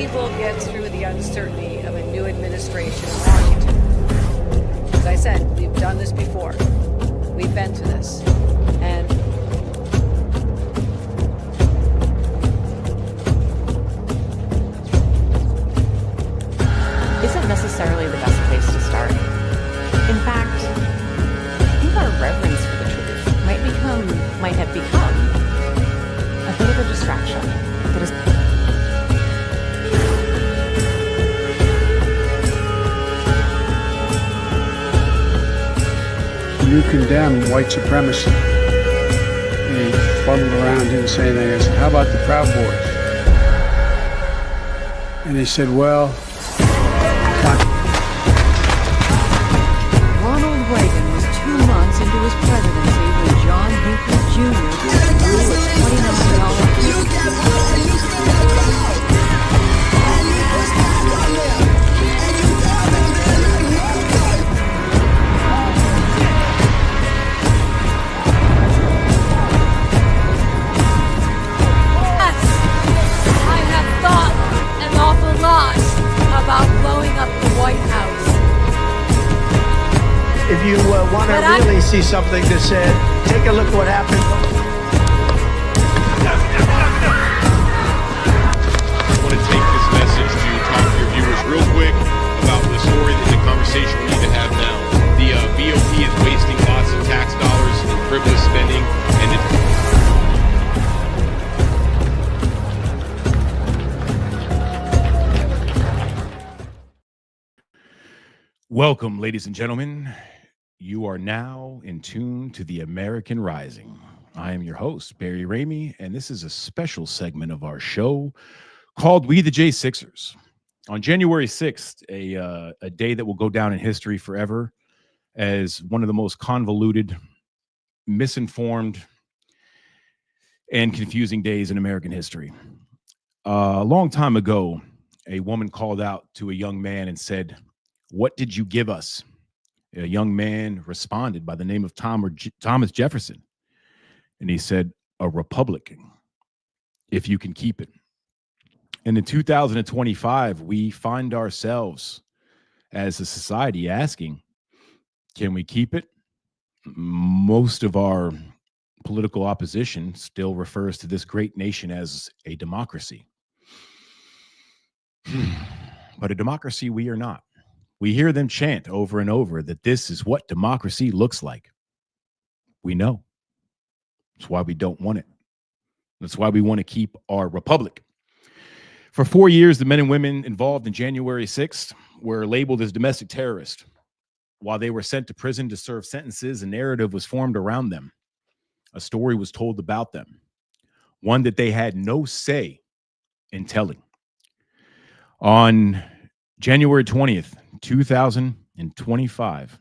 we will get through the uncertainty of a new administration in Washington. As I said, we've done this before. We've been through this. And isn't necessarily the best place to start. In fact, I think our reverence for the truth might have become a bit of a distraction that is. You condemn white supremacy. And he fuddled around, didn't say anything. I said, how about the Proud Boys? And he said, well, Ronald Reagan was 2 months into his presidency when John Hinckley Jr. blew a $20 million. About blowing up the White House. If you want to really see something that said, take a look what happened. I want to take this message to talk to your viewers real quick about the story, the conversation we need to have now. The BOP is wasting lots of tax dollars in frivolous spending, and Welcome, ladies and gentlemen. You are now in tune to the American Rising. I am your host, Barry Ramey, and this is a special segment of our show called We the J6ers. On January 6th, a day that will go down in history forever as one of the most convoluted, misinformed, and confusing days in American history. A long time ago, a woman called out to a young man and said, "What did you give us?" A young man responded by the name of Thomas Jefferson. And he said, "A Republican, if you can keep it." And in 2025, we find ourselves as a society asking, can we keep it? Most of our political opposition still refers to this great nation as a democracy. But a democracy we are not. We hear them chant over and over that this is what democracy looks like. We know. That's why we don't want it. That's why we want to keep our republic. For 4 years, the men and women involved in January 6th were labeled as domestic terrorists. While they were sent to prison to serve sentences, a narrative was formed around them. A story was told about them, one that they had no say in telling. On January 20th, 2025,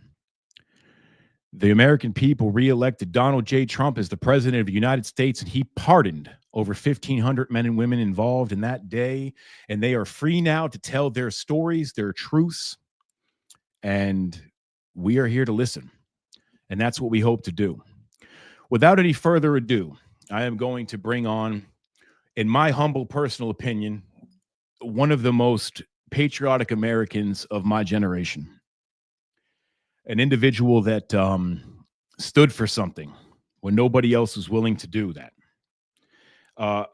the American people re-elected Donald J. Trump as the president of the United States, and he pardoned over 1,500 men and women involved in that day, and they are free now to tell their stories, their truths, and we are here to listen, and that's what we hope to do. Without any further ado, I am going to bring on, in my humble personal opinion, one of the most patriotic Americans of my generation, an individual that stood for something when nobody else was willing to do that.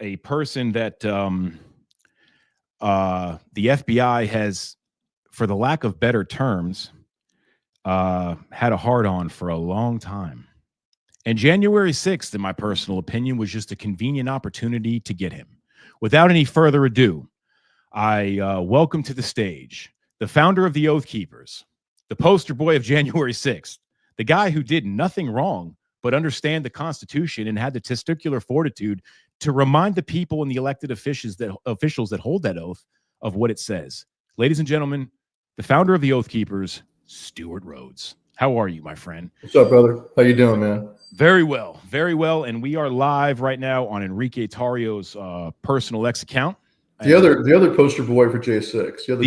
A person that the FBI has, for the lack of better terms, had a hard-on for a long time. And January 6th, in my personal opinion, was just a convenient opportunity to get him. Without any further ado, I welcome to the stage the founder of the Oath Keepers, the poster boy of January 6th, the guy who did nothing wrong but understand the Constitution and had the testicular fortitude to remind the people and the elected officials that hold that oath of what it says. Ladies and gentlemen, the founder of the Oath Keepers, Stewart Rhoads. How are you, my friend? What's up, brother? How you doing, man? Very well, very well. And we are live right now on Enrique Tarrio's personal X account. The other poster boy for J6.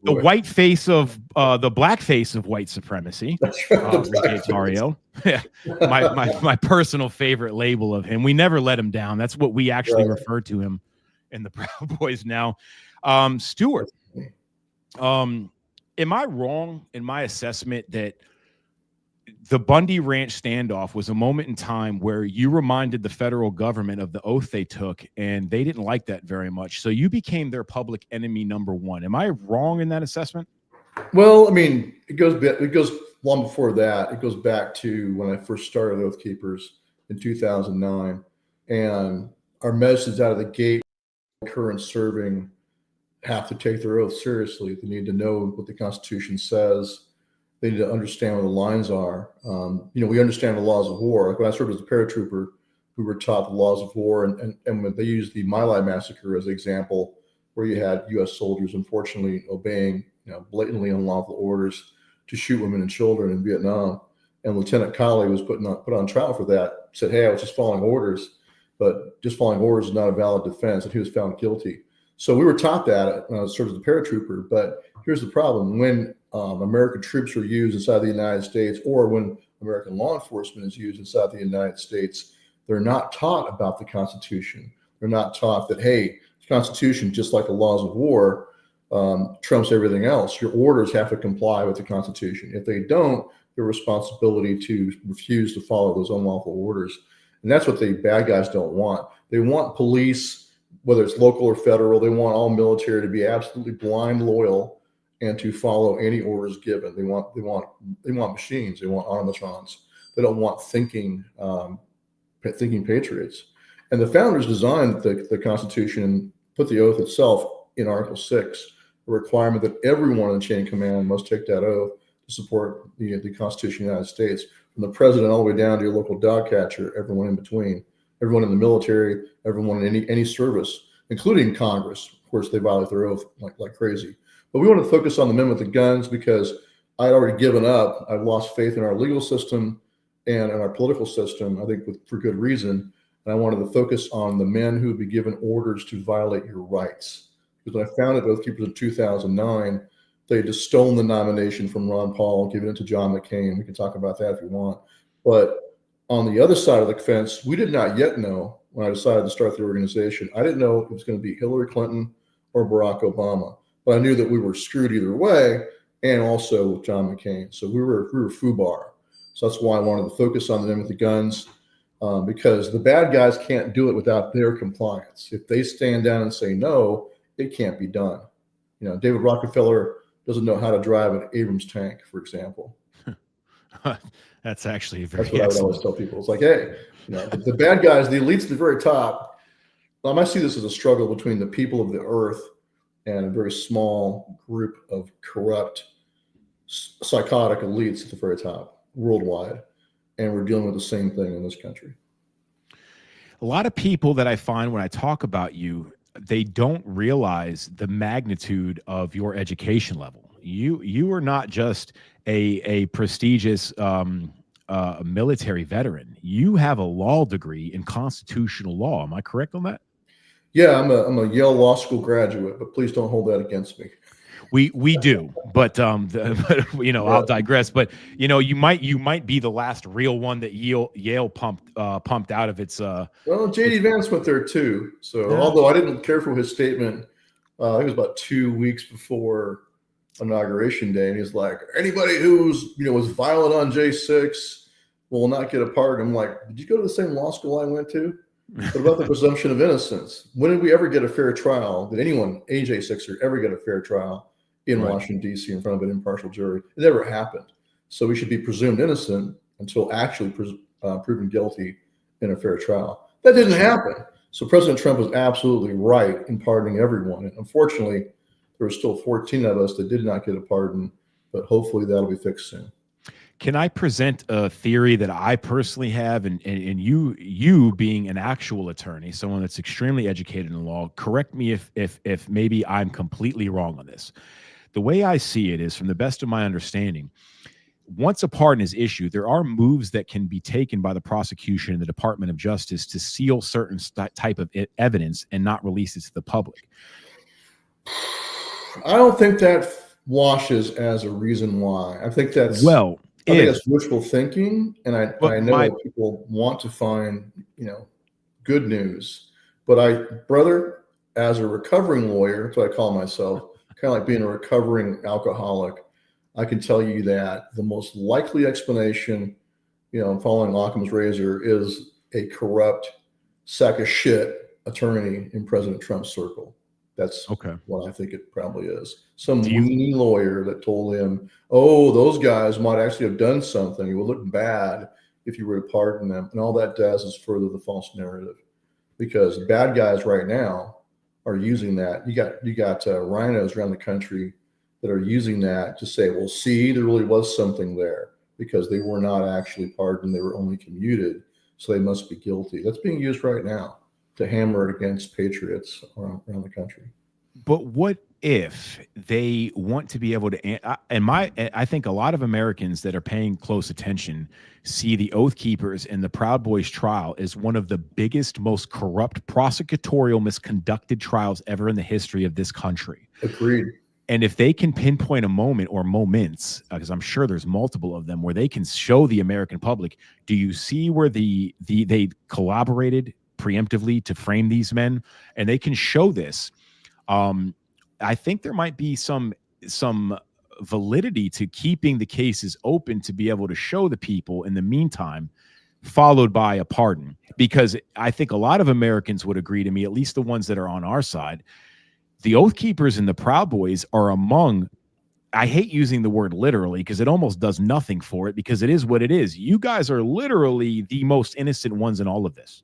The white face of the black face of white supremacy. That's right, Enrique Tarrio. Yeah, my personal favorite label of him. We never let him down. That's what we actually refer to him in the Proud Boys now. Stewart, am I wrong in my assessment that the Bundy Ranch standoff was a moment in time where you reminded the federal government of the oath they took, and they didn't like that very much? So you became their public enemy number one. Am I wrong in that assessment? Well, I mean, it goes long before that. It goes back to when I first started Oath Keepers in 2009, and our message out of the gate: current serving have to take their oath seriously. They need to know what the Constitution says. They need to understand where the lines are. We understand the laws of war. Like when I served as a paratrooper, we were taught the laws of war, and when they used the My Lai massacre as an example, where you had U.S. soldiers unfortunately obeying blatantly unlawful orders to shoot women and children in Vietnam, and Lieutenant Colley was put on trial for that. Said, "Hey, I was just following orders," but just following orders is not a valid defense, and he was found guilty. So we were taught that when I served as a paratrooper. But here's the problem: when American troops are used inside the United States, or when American law enforcement is used inside the United States, they're not taught about the Constitution. They're not taught that, hey, the Constitution, just like the laws of war, trumps everything else. Your orders have to comply with the Constitution. If they don't, your responsibility to refuse to follow those unlawful orders. And that's what the bad guys don't want. They want police, whether it's local or federal, they want all military to be absolutely blind loyal and to follow any orders given. They want machines. They want automatons. They don't want thinking patriots. And the founders designed the Constitution and put the oath itself in Article 6, a requirement that everyone in the chain of command must take that oath to support the Constitution of the United States, from the president all the way down to your local dog catcher, everyone in between, everyone in the military, everyone in any service, including Congress. Of course, they violate their oath like crazy. But we want to focus on the men with the guns because I'd already given up. I've lost faith in our legal system and in our political system, I think for good reason. And I wanted to focus on the men who would be given orders to violate your rights. Because when I founded Oath Keepers in 2009, they had just stolen the nomination from Ron Paul and given it to John McCain. We can talk about that if you want. But on the other side of the fence, we did not yet know, when I decided to start the organization, I didn't know if it was going to be Hillary Clinton or Barack Obama. But I knew that we were screwed either way, and also John McCain. So we were FUBAR. So that's why I wanted to focus on the men with the guns, because the bad guys can't do it without their compliance. If they stand down and say no, it can't be done. David Rockefeller doesn't know how to drive an Abrams tank, for example. That's actually very That's what I would always tell people. It's like, hey, the bad guys, the elites at the very top. I see this as a struggle between the people of the earth and a very small group of corrupt, psychotic elites at the very top worldwide. And we're dealing with the same thing in this country. A lot of people that I find when I talk about you, they don't realize the magnitude of your education level. You are not just a prestigious military veteran. You have a law degree in constitutional law. Am I correct on that? Yeah, I'm a Yale Law School graduate, but please don't hold that against me. We do, but I'll digress. But you might be the last real one that Yale pumped out of its. Well, J.D. Vance went there too. So yeah. Although I didn't care for his statement, I think it was about 2 weeks before inauguration day, and he's like, anybody who's was violent on J6 will not get a pardon. I'm like, did you go to the same law school I went to? What about the presumption of innocence? When did we ever get a fair trial? Did anyone, a J6er, ever get a fair trial in Washington, D.C. in front of an impartial jury? It never happened. So we should be presumed innocent until actually proven guilty in a fair trial. That didn't happen. So President Trump was absolutely right in pardoning everyone. And unfortunately, there were still 14 of us that did not get a pardon, but hopefully that'll be fixed soon. Can I present a theory that I personally have, and you being an actual attorney, someone that's extremely educated in law, correct me if maybe I'm completely wrong on this. The way I see it is, from the best of my understanding, once a pardon is issued, there are moves that can be taken by the prosecution and the Department of Justice to seal certain type of evidence and not release it to the public. I don't think that washes as a reason why. I think that's I think that's wishful thinking, and I know people want to find good news, but brother, as a recovering lawyer, that's what I call myself, kind of like being a recovering alcoholic, I can tell you that the most likely explanation, following Occam's razor, is a corrupt sack of shit attorney in President Trump's circle. That's Okay. what I think it probably is. Some Do you- weenie lawyer that told him, oh, those guys might actually have done something. It would look bad if you were to pardon them. And all that does is further the false narrative, because bad guys right now are using that. You got rhinos around the country that are using that to say, well, see, there really was something there, because they were not actually pardoned. They were only commuted. So they must be guilty. That's being used right now to hammer it against patriots around the country. But what if they want to be able to, I think a lot of Americans that are paying close attention see the Oath Keepers and the Proud Boys trial as one of the biggest, most corrupt, prosecutorial, misconducted trials ever in the history of this country. Agreed. And if they can pinpoint a moment or moments, because I'm sure there's multiple of them, where they can show the American public, do you see where they collaborated preemptively to frame these men? And they can show this. I think there might be some validity to keeping the cases open to be able to show the people in the meantime, followed by a pardon. Because I think a lot of Americans would agree to me, at least the ones that are on our side, the Oath Keepers and the Proud Boys are among, I hate using the word literally because it almost does nothing for it, because it is what it is. You guys are literally the most innocent ones in all of this.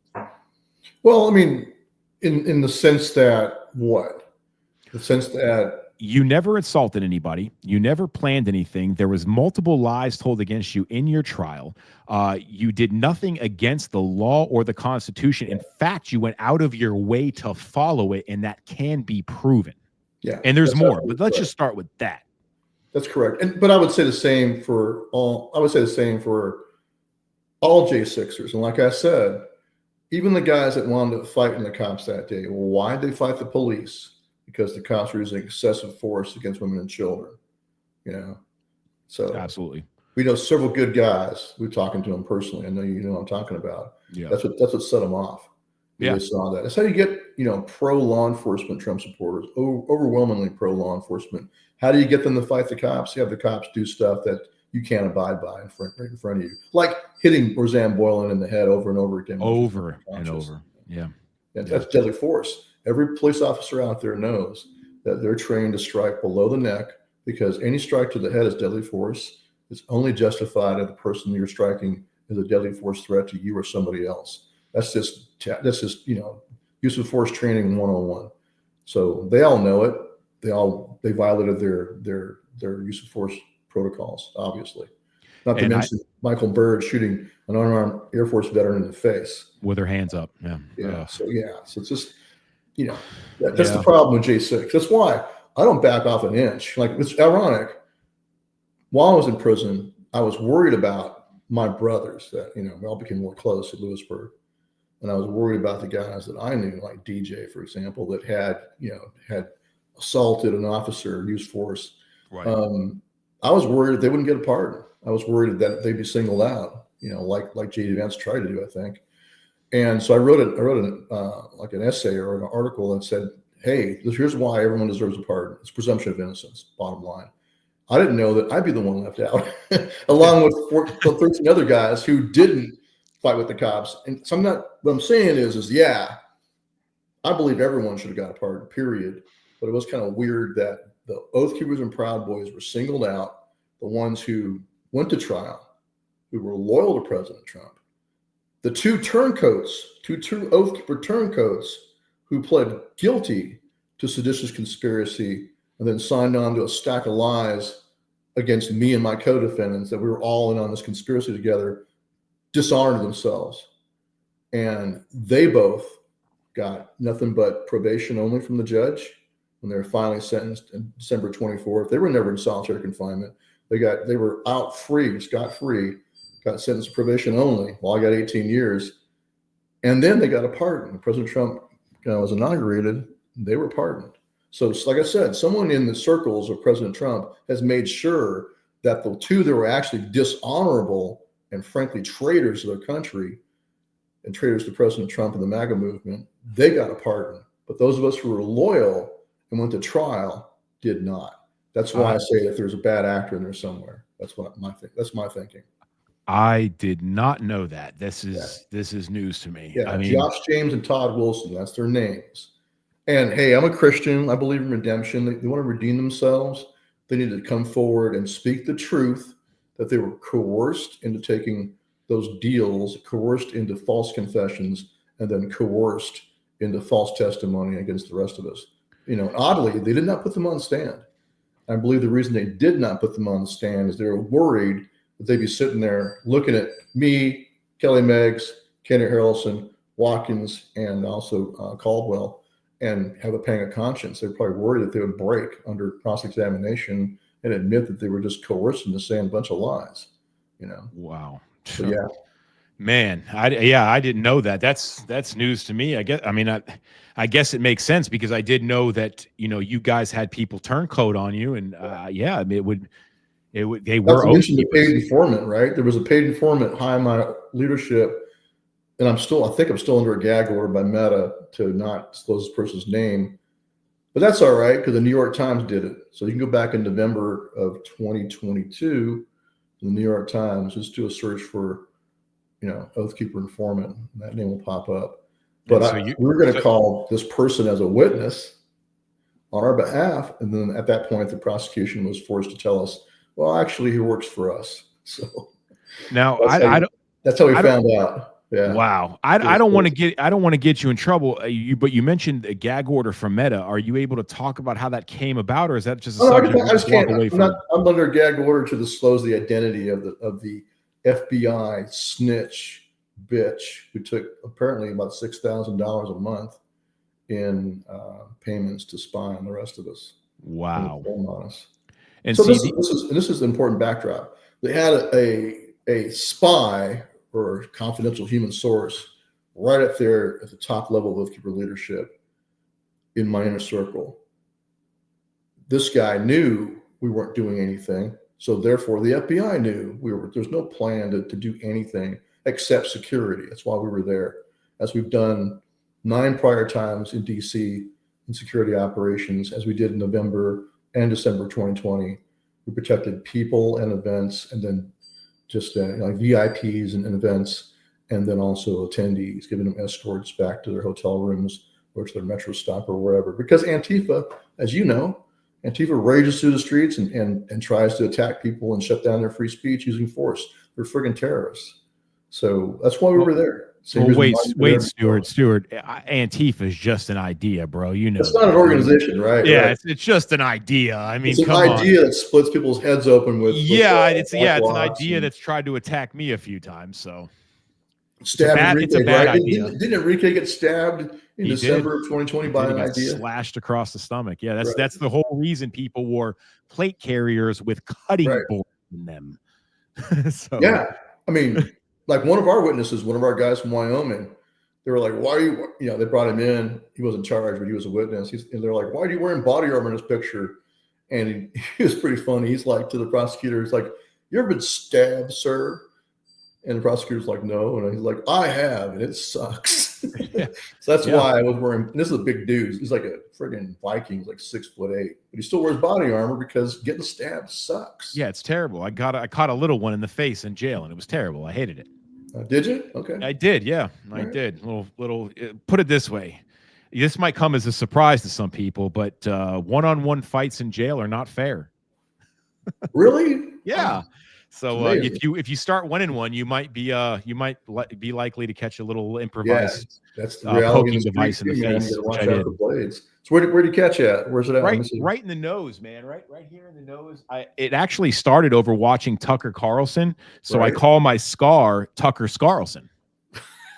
Well, I mean, in the sense that what? The sense that you never insulted anybody. You never planned anything. There was multiple lies told against you in your trial. You did nothing against the law or the Constitution. In fact, you went out of your way to follow it, and that can be proven. Yeah. And there's more, but let's just start with that. That's correct. But I would say the same for all. I would say the same for all J6ers. And like I said, even the guys that wound up fighting the cops that day, well, why did they fight the police? Because the cops were using excessive force against women and children, So Absolutely. We know several good guys. We're talking to them personally. I know you know what I'm talking about. Yeah. That's what set them off. Yeah. They saw that. That's how you get, pro law enforcement Trump supporters, overwhelmingly pro law enforcement. How do you get them to fight the cops? You have the cops do stuff that you can't abide by right in front of you, like hitting Roseanne Boylan in the head over and over again. Over and over. Yeah. That's deadly force. Every police officer out there knows that they're trained to strike below the neck, because any strike to the head is deadly force. It's only justified if the person you're striking is a deadly force threat to you or somebody else. That's just use of force training 101. So they all know it. They violated their use of force protocols, obviously. Not to mention Michael Byrd shooting an unarmed Air Force veteran in the face with their hands up. Yeah. So it's just, that's the problem with J6. That's why I don't back off an inch. Like, it's ironic. While I was in prison, I was worried about my brothers that, we all became more close at Lewisburg. And I was worried about the guys that I knew, like DJ, for example, that had assaulted an officer, used force. Right. I was worried they wouldn't get a pardon. I was worried that they'd be singled out, like J.D. Vance tried to do, I think. And so I wrote like an essay or an article that said, hey, here's why everyone deserves a pardon. It's presumption of innocence, bottom line. I didn't know that I'd be the one left out, along with 13 other guys who didn't fight with the cops. And so what I'm saying is I believe everyone should have got a pardon, period. But it was kind of weird that the Oath Keepers and Proud Boys were singled out, the ones who went to trial, who were loyal to President Trump. The two Oath Keeper turncoats who pled guilty to seditious conspiracy and then signed on to a stack of lies against me and my co-defendants that we were all in on this conspiracy together, dishonored themselves. And they both got nothing but probation only from the judge when they were finally sentenced on December 24th. They were never in solitary confinement. They were out free, scot-free, got sentenced to probation only. Well, I got 18 years. And then they got a pardon. President Trump was inaugurated. They were pardoned. So like I said, someone in the circles of President Trump has made sure that the two that were actually dishonorable and frankly traitors to their country and traitors to President Trump and the MAGA movement, they got a pardon. But those of us who were loyal and went to trial did not. That's why I say that there's a bad actor in there somewhere. That's my thinking. I did not know that. This is news to me. Yeah, I mean, Josh James and Todd Wilson, that's their names. And hey, I'm a Christian. I believe in redemption. They want to redeem themselves. They need to come forward and speak the truth that they were coerced into taking those deals, coerced into false confessions, and then coerced into false testimony against the rest of us. Oddly, they did not put them on the stand. I believe the reason they did not put them on the stand is they were worried that they'd be sitting there looking at me, Kelly Meggs, Kenny Harrelson, Watkins, and also Caldwell, and have a pang of conscience. They're probably worried that they would break under cross-examination and admit that they were just coerced into saying a bunch of lies. Wow. So, yeah. Man, I didn't know that. That's news to me. I guess it makes sense because I did know that you guys had people turncoat on you, and I mean, they were. I mentioned the paid informant, right? There was a paid informant high in my leadership, and I think I'm still under a gag order by Meta to not disclose this person's name, but that's all right because the New York Times did it. So you can go back in November of 2022, the New York Times, just do a search for Oathkeeper informant, and that name will pop up. But we're going to call this person as a witness on our behalf. And then at that point, the prosecution was forced to tell us, well, actually, he works for us. So now that's how we found out. Yeah. Wow. I don't want to get you in trouble. But you mentioned a gag order from Meta. Are you able to talk about how that came about, or is that just a subject I just can't. I'm under a gag order to disclose the identity of the FBI snitch bitch who took apparently about $6,000 a month in payments to spy on the rest of us. Wow. On us. And so this is an important backdrop. They had a spy or confidential human source right up there at the top level of Oathkeeper leadership in my inner circle. This guy knew we weren't doing anything. So therefore, the FBI knew there's no plan to do anything except security. That's why we were there, as we've done 9 prior times in DC in security operations, as we did in November and December 2020. We protected people and events, and then just like VIPs and events, and then also attendees, giving them escorts back to their hotel rooms or to their metro stop or wherever. Because Antifa, as you know, Antifa rages through the streets and tries to attack people and shut down their free speech using force. They're friggin' terrorists. So that's why we were there. Wait, Stewart. Antifa is just an idea, bro. It's not an organization, right? Yeah, right. It's just an idea. I mean, it's an idea that splits people's heads open with. It's an idea that's tried to attack me a few times. So stabbed it's a bad idea. Didn't Enrique get stabbed in December of 2020 by an idea? Slashed across the stomach. Yeah, that's the whole reason people wore plate carriers with cutting boards in them. So yeah, I mean. Like one of our witnesses, one of our guys from Wyoming, they were like, why are you, they brought him in. He wasn't charged, but he was a witness. And they're like, why are you wearing body armor in this picture? And he was pretty funny. He's like, to the prosecutor, he's like, you ever been stabbed, sir? And the prosecutor's like, no. And he's like, I have, and it sucks. So that's why I was wearing, this is a big dude. He's like a friggin' Viking, he's like 6'8", but he still wears body armor because getting stabbed sucks. Yeah, it's terrible. I caught a little one in the face in jail, and it was terrible. I hated it. Did you? Okay. I did. Yeah, I did. Little. Put it this way, this might come as a surprise to some people, but one-on-one fights in jail are not fair. Really? Yeah. So if you start winning one, you might be likely to catch a little improvised that's the reality poking device in the face. Watch out for blades. So where do you catch at? Where's it at? Right in the nose, man. Right here in the nose. It actually started over watching Tucker Carlson, so I call my scar Tucker Scarlson.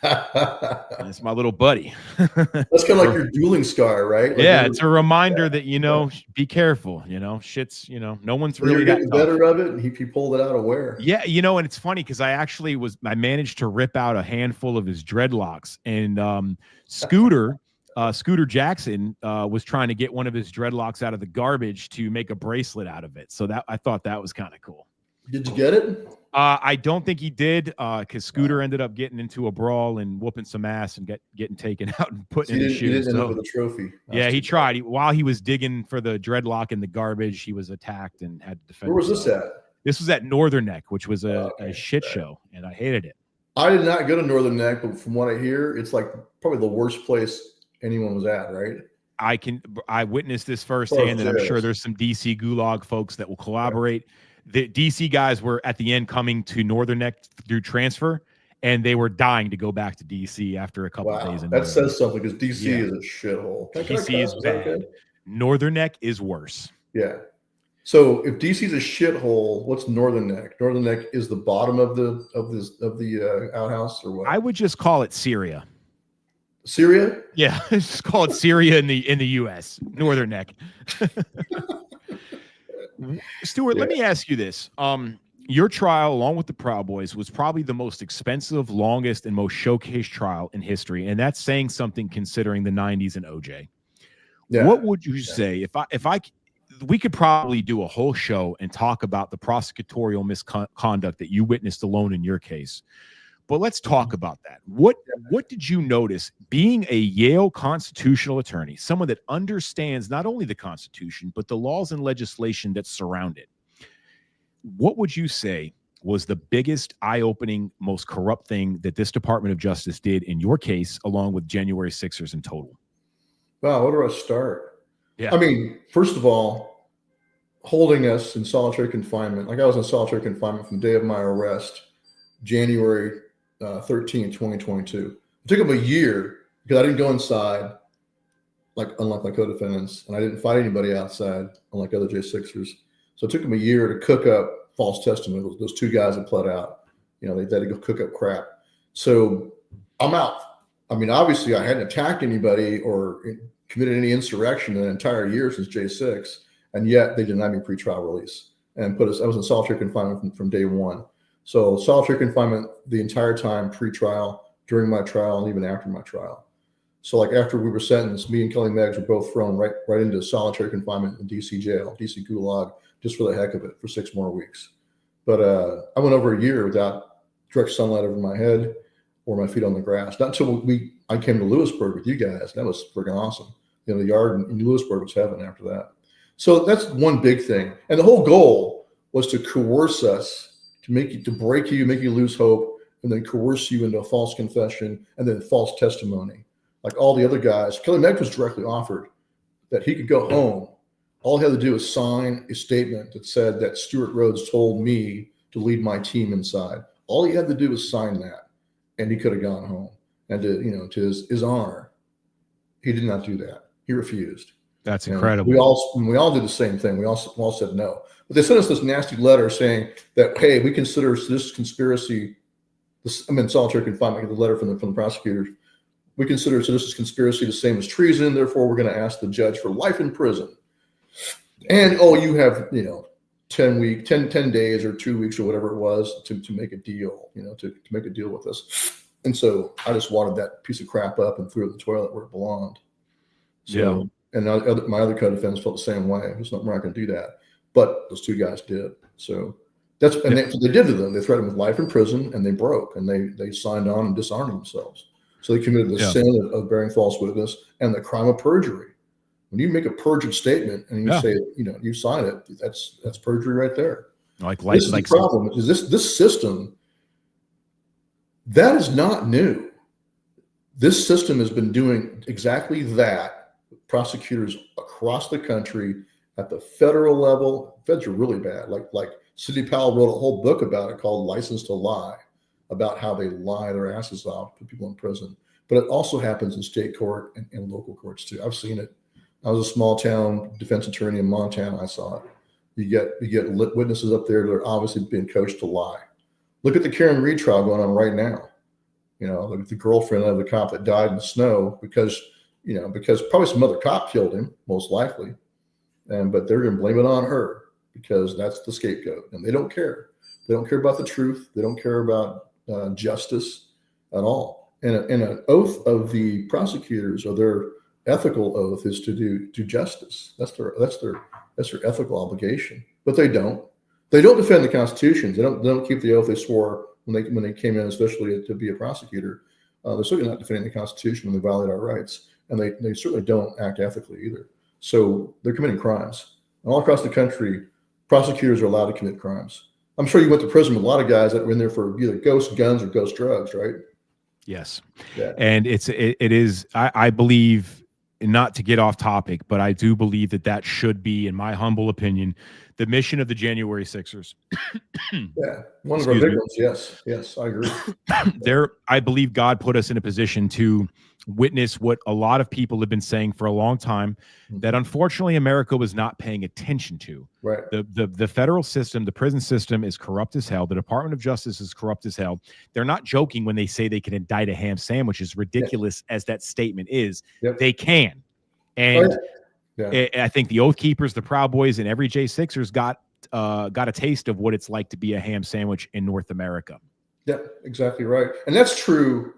That's my little buddy. That's kind of like your dueling scar, right? Like it's a reminder that be careful. Shit's no one's really getting better of it, and he pulled it out of where? Yeah, and it's funny because I managed to rip out a handful of his dreadlocks, and Scooter Jackson was trying to get one of his dreadlocks out of the garbage to make a bracelet out of it. So I thought that was kind of cool. Did you get it? I don't think he did, because Scooter ended up getting into a brawl and whooping some ass and getting taken out and putting in his He shoes. didn't end up with a trophy. Yeah, he tried. While he was digging for the dreadlock in the garbage, he was attacked and had to defend Where was himself. this at? This was at Northern Neck, which was a shit show, and I hated it. I did not go to Northern Neck, but from what I hear, it's like probably the worst place anyone was at, right? I witnessed this firsthand, and I'm sure there's some DC Gulag folks that will collaborate. The DC guys were at the end coming to Northern Neck through transfer, and they were dying to go back to DC after a couple of days. That says something, because DC is a shithole. DC is bad. Okay? Northern Neck is worse. Yeah. So if DC is a shithole, what's Northern Neck? Northern Neck is the bottom of the outhouse, or what? I would just call it Syria. Syria? Yeah, just call it Syria in the U.S. Northern Neck. Stewart, let me ask you this. Your trial, along with the Proud Boys, was probably the most expensive, longest, and most showcased trial in history, and that's saying something considering the 90s and OJ. Yeah. What would you say we could probably do a whole show and talk about the prosecutorial misconduct that you witnessed alone in your case? But let's talk about that. What did you notice being a Yale constitutional attorney, someone that understands not only the Constitution, but the laws and legislation that surround it? What would you say was the biggest eye-opening, most corrupt thing that this Department of Justice did in your case, along with January 6ers in total? Wow, where do I start? Yeah. I mean, first of all, holding us in solitary confinement. Like, I was in solitary confinement from the day of my arrest, January 13, 2022. It took them a year because I didn't go inside, unlike my co-defendants, and I didn't fight anybody outside, unlike other J6ers. So it took them a year to cook up false testimony. Those two guys that pled out, they had to go cook up crap. So I'm out. I mean, obviously, I hadn't attacked anybody or committed any insurrection in an entire year since J6, and yet they denied me pretrial release and I was in solitary confinement from day one. So solitary confinement the entire time, pre-trial, during my trial, and even after my trial. So after we were sentenced, me and Kelly Meggs were both thrown right into solitary confinement in DC jail, DC Gulag, just for the heck of it, for 6 more weeks. But I went over a year without direct sunlight over my head or my feet on the grass. Not until I came to Lewisburg with you guys. That was freaking awesome. The yard in Lewisburg was heaven after that. So that's one big thing. And the whole goal was to coerce us, to break you, make you lose hope, and then coerce you into a false confession and then false testimony. Like all the other guys, Kelly Meggs was directly offered that he could go home. All he had to do was sign a statement that said that Stewart Rhoads told me to lead my team inside. All he had to do was sign that, and he could have gone home. And to his honor, he did not do that. He refused. That's incredible. We all did the same thing. We all said no. But they sent us this nasty letter saying that, hey, we consider this conspiracy. I'm in solitary confinement. I get the letter from the prosecutors. We consider this conspiracy the same as treason. Therefore, we're going to ask the judge for life in prison. And you have 10 days or 2 weeks or whatever it was to make a deal. To make a deal with us. And so I just wadded that piece of crap up and threw it in the toilet where it belonged. So, yeah. And my other co-defendants felt the same way. We're not going to do that. But those two guys did. So that's what they did to them. They threatened with life in prison, and they broke, and they signed on and dishonored themselves. So they committed the sin of bearing false witness and the crime of perjury. When you make a perjured statement and you say, you sign it, that's perjury right there. This is the problem. Is this system that is not new. This system has been doing exactly that. Prosecutors across the country at the federal level, feds are really bad. Like Sidney Powell wrote a whole book about it called License to Lie, about how they lie their asses off, put people in prison. But it also happens in state court and local courts too. I've seen it. I was a small town defense attorney in Montana. I saw it. You get witnesses up there that are obviously being coached to lie. Look at the Karen Reed trial going on right now. Look at the girlfriend of the cop that died in the snow because probably some other cop killed him, most likely. But they're going to blame it on her because that's the scapegoat. And they don't care. They don't care about the truth. They don't care about justice at all. And an oath of the prosecutors, or their ethical oath, is to do justice. That's their ethical obligation. But they don't. They don't defend the Constitution. They don't keep the oath they swore when they came in, especially to be a prosecutor. They're certainly not defending the Constitution when they violate our rights, and they certainly don't act ethically either. So they're committing crimes. And all across the country, prosecutors are allowed to commit crimes. I'm sure you went to prison with a lot of guys that were in there for either ghost guns or ghost drugs, right? Yes. Yeah. And it is, I believe, not to get off topic, but I do believe that should be, in my humble opinion, the mission of the January Sixers. Yeah. One of our big ones. Yes, I agree. I believe God put us in a position to witness what a lot of people have been saying for a long time, that unfortunately America was not paying attention to. Right. The federal system, the prison system is corrupt as hell. The Department of Justice is corrupt as hell. They're not joking when they say they can indict a ham sandwich, as ridiculous as that statement is. Yep. They can. And I think the Oath Keepers, the Proud Boys, and every J6ers got a taste of what it's like to be a ham sandwich in North America. Yeah, exactly right. And that's true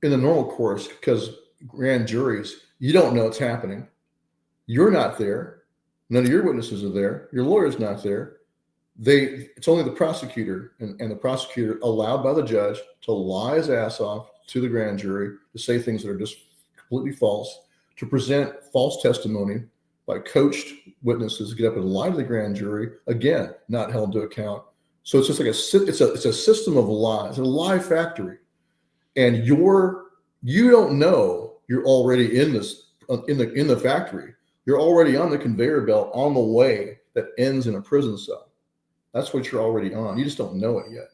in the normal course, because grand juries, you don't know what's happening. You're not there. None of your witnesses are there. Your lawyer's not there. It's only the prosecutor, and the prosecutor allowed by the judge to lie his ass off to the grand jury, to say things that are just completely false, to present false testimony by coached witnesses, get up and lie to the grand jury, again, not held to account. So it's just like it's a system of lies, a lie factory. And you don't know you're already in this in the factory. You're already on the conveyor belt on the way that ends in a prison cell. That's what you're already on. You just don't know it yet.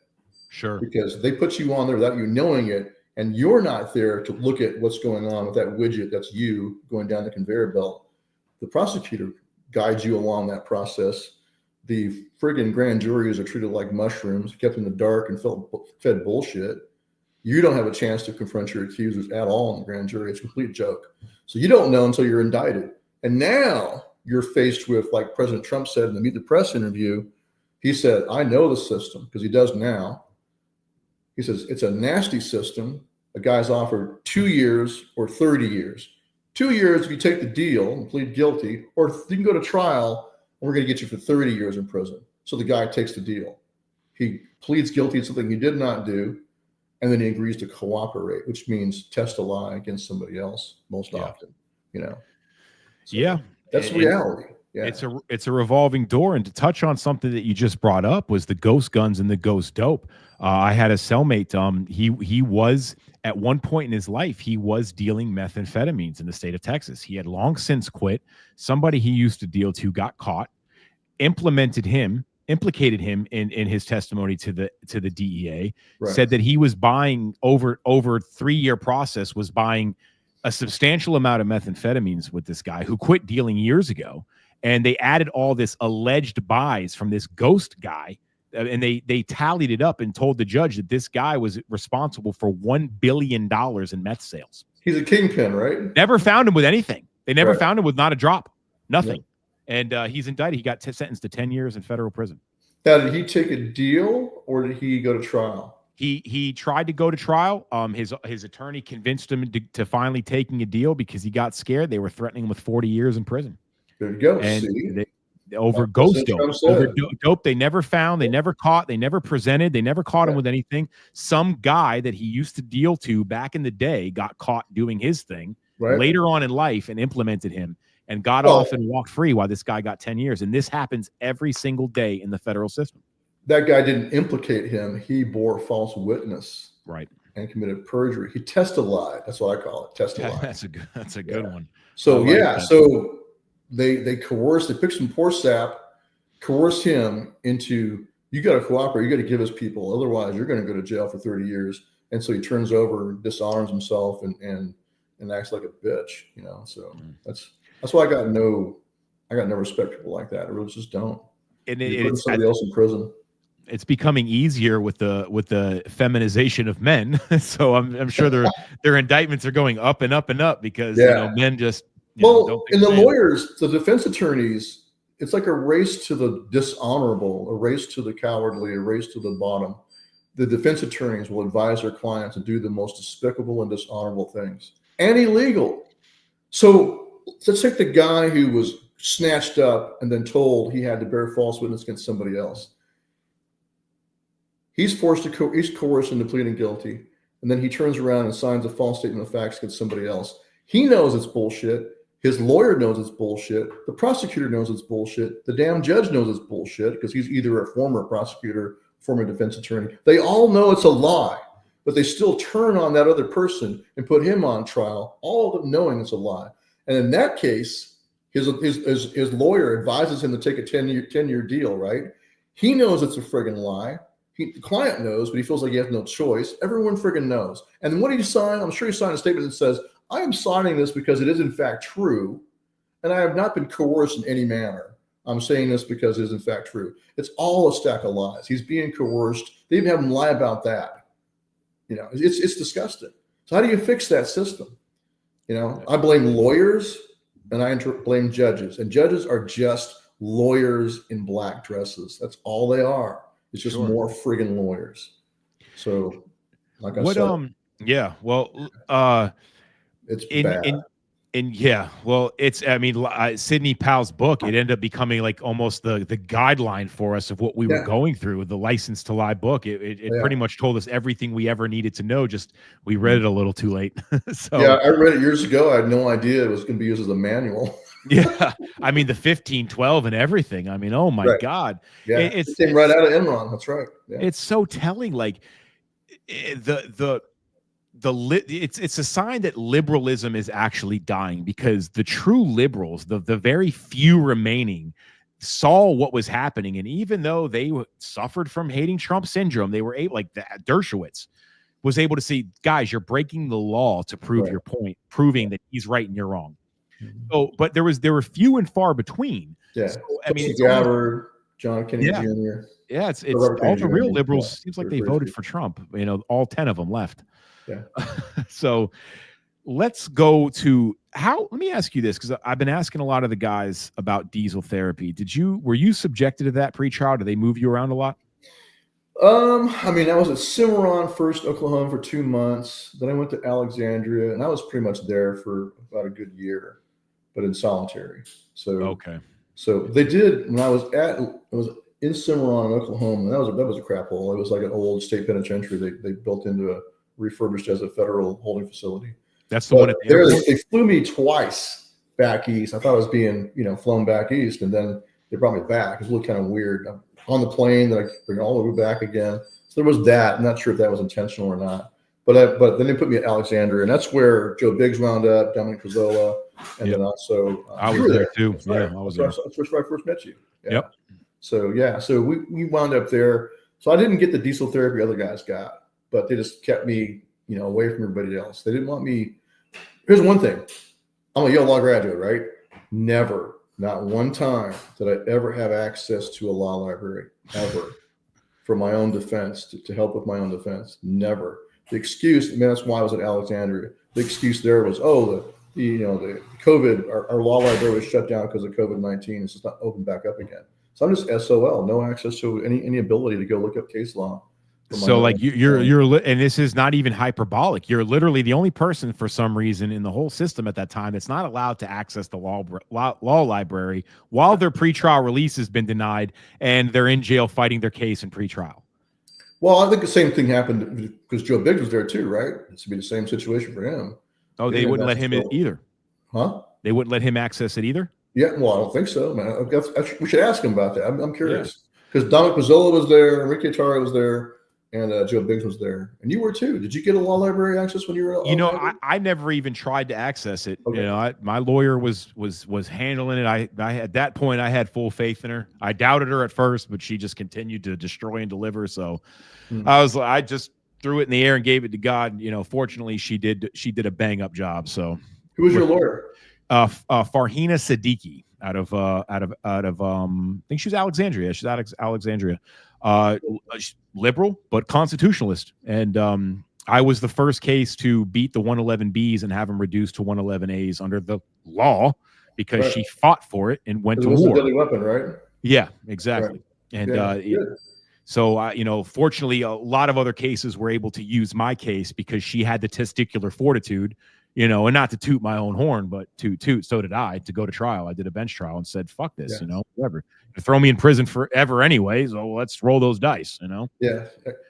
Sure. Because they put you on there without you knowing it, and you're not there to look at what's going on with that widget that's you going down the conveyor belt. The prosecutor guides you along that process. The friggin' grand juries are treated like mushrooms, kept in the dark and fed bullshit. You don't have a chance to confront your accusers at all in the grand jury. It's a complete joke. So you don't know until you're indicted. And now you're faced with, like President Trump said in the Meet the Press interview, he said, I know the system, because he does now. He says, it's a nasty system. A guy's offered 2 years or 30 years. 2 years if you take the deal and plead guilty, or you can go to trial and we're going to get you for 30 years in prison. So the guy takes the deal. He pleads guilty to something he did not do, and then he agrees to cooperate, which means test a lie against somebody else most often, So that's reality. Yeah. It's a revolving door. And to touch on something that you just brought up was the ghost guns and the ghost dope. I had a cellmate. He was, at one point in his life, he was dealing methamphetamines in the state of Texas. He had long since quit. Somebody he used to deal to got caught, implicated him in his testimony to the DEA, Right. Said that he was buying over 3-year process, was buying a substantial amount of methamphetamines with this guy who quit dealing years ago. And they added all this alleged buys from this ghost guy, and they tallied it up and told the judge that this guy was responsible for $1 billion in meth sales. He's a kingpin, right? Never found him with anything. They never Right. found him with not a drop, nothing. Yeah. And he's indicted. He got sentenced to 10 years in federal prison. Now, did he take a deal or did he go to trial? He tried to go to trial. His attorney convinced him to finally taking a deal because he got scared. They were threatening him with 40 years in prison. There you go. And See? over Like ghost President dope, Trump said. over dope they never found, they never caught, they never presented, they never caught him Yeah. with anything. Some guy that he used to deal to back in the day got caught doing his thing Right. later on in life and implemented him and got Well- off and walked free while this guy got 10 years. And this happens every single day in the federal system. That guy didn't implicate him. He bore false witness Right. and committed perjury. He testified. That's what I call it. Testified. That's a good one. So I like yeah, that. so they picked some poor sap, coerced him into, you got to cooperate, you got to give us people, otherwise you're going to go to jail for 30 years. And so he turns over, disarms himself, and acts like a bitch, So that's why I got no respect for people like that. I really just don't. And You're putting somebody else in prison. it's becoming easier with the feminization of men. So I'm sure their indictments are going up and up and up because men just don't and the think lawyers, the defense attorneys, it's like a race to the dishonorable, a race to the cowardly, a race to the bottom. The defense attorneys will advise their clients to do the most despicable and dishonorable things and illegal. So let's take the guy who was snatched up and then told he had to bear false witness against somebody else. He's he's coerced into pleading guilty, and then he turns around and signs a false statement of facts against somebody else. He knows it's bullshit. His lawyer knows it's bullshit. The prosecutor knows it's bullshit. The damn judge knows it's bullshit because he's either a former prosecutor, former defense attorney. They all know it's a lie, but they still turn on that other person and put him on trial, all of them knowing it's a lie. And in that case, his lawyer advises him to take a 10-year deal, right? He knows it's a friggin' lie. The client knows, but he feels like he has no choice. Everyone friggin' knows. And then what do you sign? I'm sure you signed a statement that says, I am signing this because it is in fact true, and I have not been coerced in any manner. I'm saying this because it is in fact true. It's all a stack of lies. He's being coerced. They even have him lie about that. It's disgusting. So how do you fix that system? I blame lawyers and I blame judges. And judges are just lawyers in black dresses. That's all they are. It's just more friggin' lawyers. So, like I said, yeah. Well, it's bad. Sidney Powell's book, it ended up becoming like almost the guideline for us of what we were going through. The License to Lie book. It pretty much told us everything we ever needed to know. Just we read it a little too late. I read it years ago. I had no idea it was going to be used as a manual. Yeah, I mean the 1512 and everything. I mean, oh my God, it came right out of Enron. That's right. Yeah. It's so telling. Like it's a sign that liberalism is actually dying, because the true liberals, the very few remaining, saw what was happening, and even though they suffered from hating Trump syndrome, they were able, like Dershowitz was able to see, guys, you're breaking the law to prove your point, proving that he's right and you're wrong. So, but there were few and far between. Yeah, so, I mean, Gabbard, John Kennedy Jr. Yeah, it's all the real liberals. Seems like they voted for Trump. All 10 of them left. Yeah. So let's go to let me ask you this, because I've been asking a lot of the guys about diesel therapy. Were you subjected to that pre-trial? Did they move you around a lot? I was at Cimarron first, Oklahoma for 2 months. Then I went to Alexandria, and I was pretty much there for about a good year, but in solitary. So they did, when I was in Cimarron, Oklahoma. That was a crap hole. It was like an old state penitentiary they built into refurbished as a federal holding facility. That's the one at the airport. They flew me twice back east. I thought I was being, flown back east, and then they brought me back. It was really kind of weird. I'm on the plane, then I bring all the way back again. So there was that. I'm not sure if that was intentional or not. But then they put me at Alexandria, and that's where Joe Biggs wound up, Dominic Pizzola, and then also I was there too. Yeah, I was there. That's where I first met you. Yeah. Yep. So we wound up there. So I didn't get the diesel therapy other guys got, but they just kept me, away from everybody else. They didn't want me. Here's one thing. I'm a Yale Law graduate, right? Never, not one time did I ever have access to a law library, ever, for my own defense, to help with my own defense. Never. The excuse, that's why I was at Alexandria. The excuse there was, the COVID, our law library was shut down because of COVID-19. It's just not open back up again. So I'm just SOL, no access to any ability to go look up case law. So like you're and this is not even hyperbolic. You're literally the only person for some reason in the whole system at that time that's not allowed to access the law library while their pretrial release has been denied and they're in jail fighting their case in pretrial. Well, I think the same thing happened because Joe Biggs was there too, right? It should be the same situation for him. Oh, they wouldn't let him in either. Huh? They wouldn't let him access it either? Yeah, well, I don't think so, man. We should ask him about that. I'm curious. Because Dominic Pizzola was there, Enrique Atari was there, and Joe Biggs was there. And you were too. Did you get a law library access when you were I never even tried to access it. Okay. My lawyer was handling it. I at that point I had full faith in her. I doubted her at first, but she just continued to destroy and deliver. So I just threw it in the air and gave it to God. Fortunately she did a bang up job. So who was your lawyer? Farhina Siddiqui out of I think she's Alexandria. She's out of Alexandria. Liberal but constitutionalist, and I was the first case to beat the 111Bs and have them reduced to 111As under the law because she fought for it and went to war. A deadly weapon, right? Yeah, exactly. Right. And so fortunately, a lot of other cases were able to use my case because she had the testicular fortitude. you know, and not to toot my own horn, but toot, so did I, to go to trial. I did a bench trial and said, fuck this, Yeah. you know, whatever. You throw me in prison forever anyway, so let's roll those dice, you know? Yeah,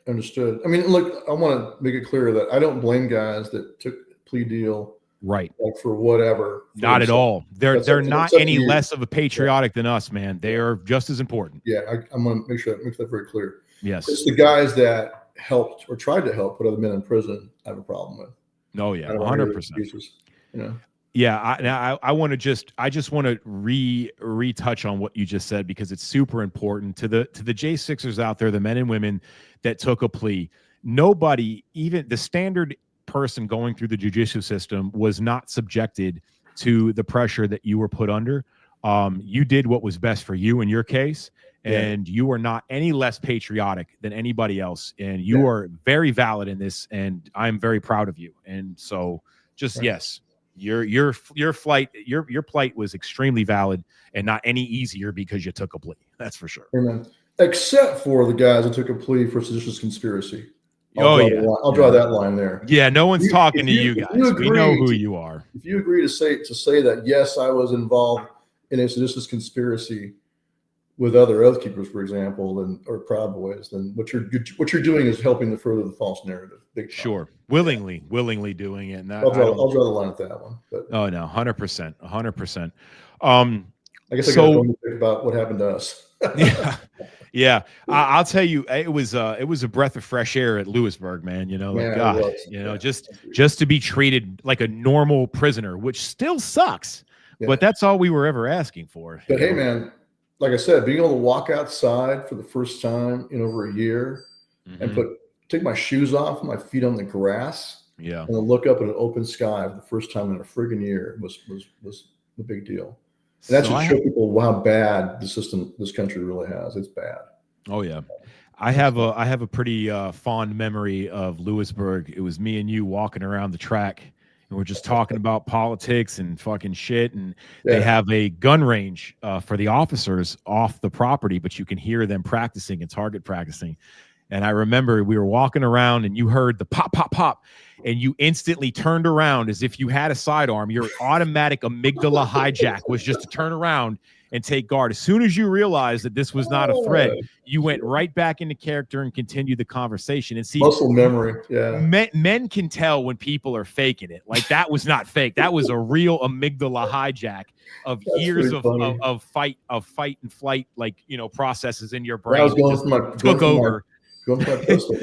understood. I mean, look, I want to make it clear that I don't blame guys that took a plea deal Right. like for whatever. For Not at all. They're That's up not to any you. less of a patriotic than us, man. They are just as important. Yeah, I'm going to make sure that makes that very clear. Yes. It's the guys that helped or tried to help put other men in prison I have a problem with. Oh yeah, I don't wanna hear their 100%. excuses, you know. Yeah, I want to just want to retouch on what you just said, because it's super important to the J6ers out there, the men and women that took a plea. Nobody, even the standard person going through the judicial system, was not subjected to the pressure that you were put under. You did what was best for you in your case, and you are not any less patriotic than anybody else, and you are very valid in this, and I'm very proud of you. And so just yes, your plight was extremely valid and not any easier because you took a plea. That's for sure. Amen. Except for the guys that took a plea for seditious conspiracy. I'll draw that line there. Yeah, no one's talking to you guys. We know who you are. If you agree to say that yes, I was involved in a seditious conspiracy with other oath keepers, for example, or Proud Boys, then what you're doing is helping to further the false narrative. Sure, willingly doing it. And that, I'll draw the line at that one. But oh no, 100%. I guess I got to think about what happened to us. Yeah. I'll tell you, it was a breath of fresh air at Lewisburg, man. You know, like God, you know, just to be treated like a normal prisoner, which still sucks, but that's all we were ever asking for. But hey, man, like I said, being able to walk outside for the first time in over a year and take my shoes off, my feet on the grass, and then look up at an open sky for the first time in a friggin' year was the big deal. And that should show people how bad the system this country really has. It's bad. Oh yeah. I have a pretty fond memory of Lewisburg. It was me and you walking around the track, and we're just talking about politics and fucking shit. And they have a gun range for the officers off the property, but you can hear them practicing and target practicing. And I remember we were walking around, and you heard the pop, pop, pop, and you instantly turned around as if you had a sidearm. Your automatic amygdala hijack was just to turn around and take guard. As soon as you realized that this was not a threat, you went right back into character and continued the conversation. And see, muscle memory. Men can tell when people are faking it. Like, that was not fake. That was a real amygdala hijack of years of fight and flight, like, you know, processes in your brain. I was going from my pistol.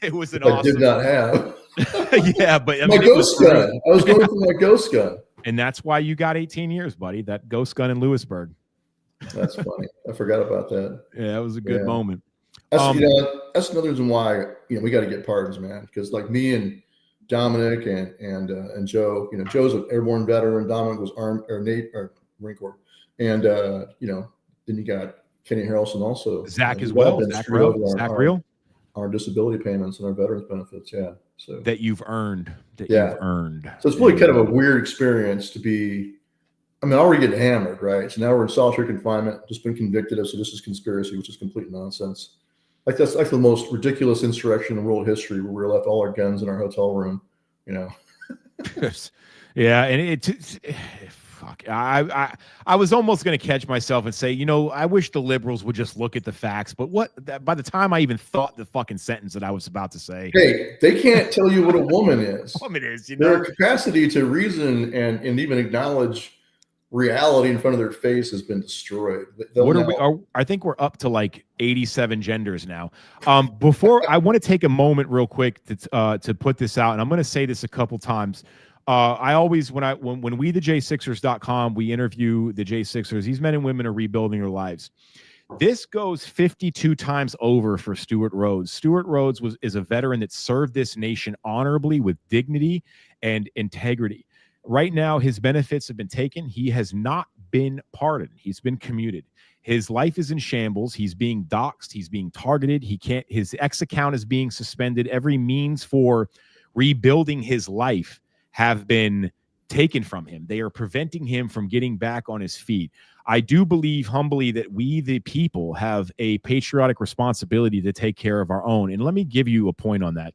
It was an awesome. I did not have. Yeah, but I mean, my ghost gun. I was going for my ghost gun. And that's why you got 18 years, buddy. That ghost gun in Lewisburg. That's funny. I forgot about that. Yeah, that was a good moment. That's, that's another reason why, we got to get pardons, man. Because like me and Dominic and Joe, Joe's an airborne veteran. Dominic was Marine Corps, and then you got Kenny Harrelson also. Zach as well. Zach Real. Our disability payments and our veterans benefits, so that you've earned. You've earned. So it's really kind of a weird experience to be. I mean, already getting hammered, right? So now we're in solitary confinement, just been convicted of seditious conspiracy, which is complete nonsense. Like, that's like the most ridiculous insurrection in world history, where we left all our guns in our hotel room, Yeah, and fuck. I was almost going to catch myself and say, I wish the liberals would just look at the facts. But by the time I even thought the fucking sentence that I was about to say, hey, they can't tell you what a woman is. Woman is, Their capacity to reason and even acknowledge reality in front of their face has been destroyed. I think we're up to like 87 genders now. Before I want to take a moment real quick to put this out, and I'm going to say this a couple times. I always, when we, the J6ers.com, we interview the J6ers, these men and women are rebuilding their lives. This goes 52 times over for Stewart Rhoads. Stewart Rhoads is a veteran that served this nation honorably with dignity and integrity. Right now, his benefits have been taken. He has not been pardoned. He's been commuted. His life is in shambles. He's being doxxed. He's being targeted. His X account is being suspended. Every means for rebuilding his life have been taken from him. They are preventing him from getting back on his feet. I do believe humbly that we, the people, have a patriotic responsibility to take care of our own. And let me give you a point on that.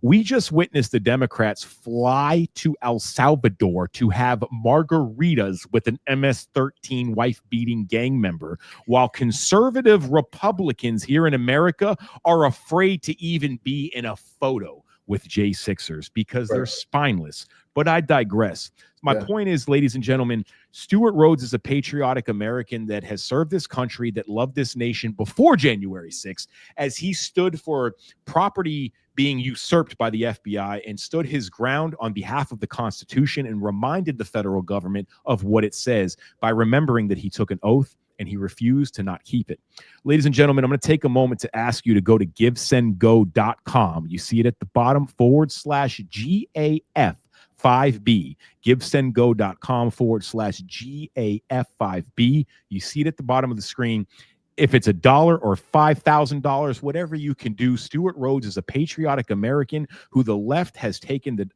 We just witnessed the Democrats fly to El Salvador to have margaritas with an MS-13 wife-beating gang member, while conservative Republicans here in America are afraid to even be in a photo with J6ers because they're spineless. But I digress. My point is, ladies and gentlemen, Stewart Rhoads is a patriotic American that has served this country, that loved this nation before January 6th, as he stood for property being usurped by the FBI and stood his ground on behalf of the Constitution and reminded the federal government of what it says by remembering that he took an oath and he refused to not keep it. Ladies and gentlemen, I'm going to take a moment to ask you to go to givesendgo.com. You see it at the bottom, /GAF. 5B, givesendgo.com /GAF5B. You see it at the bottom of the screen. If it's $1 or $5,000, whatever you can do, Stewart Rhoads is a patriotic American who the left has taken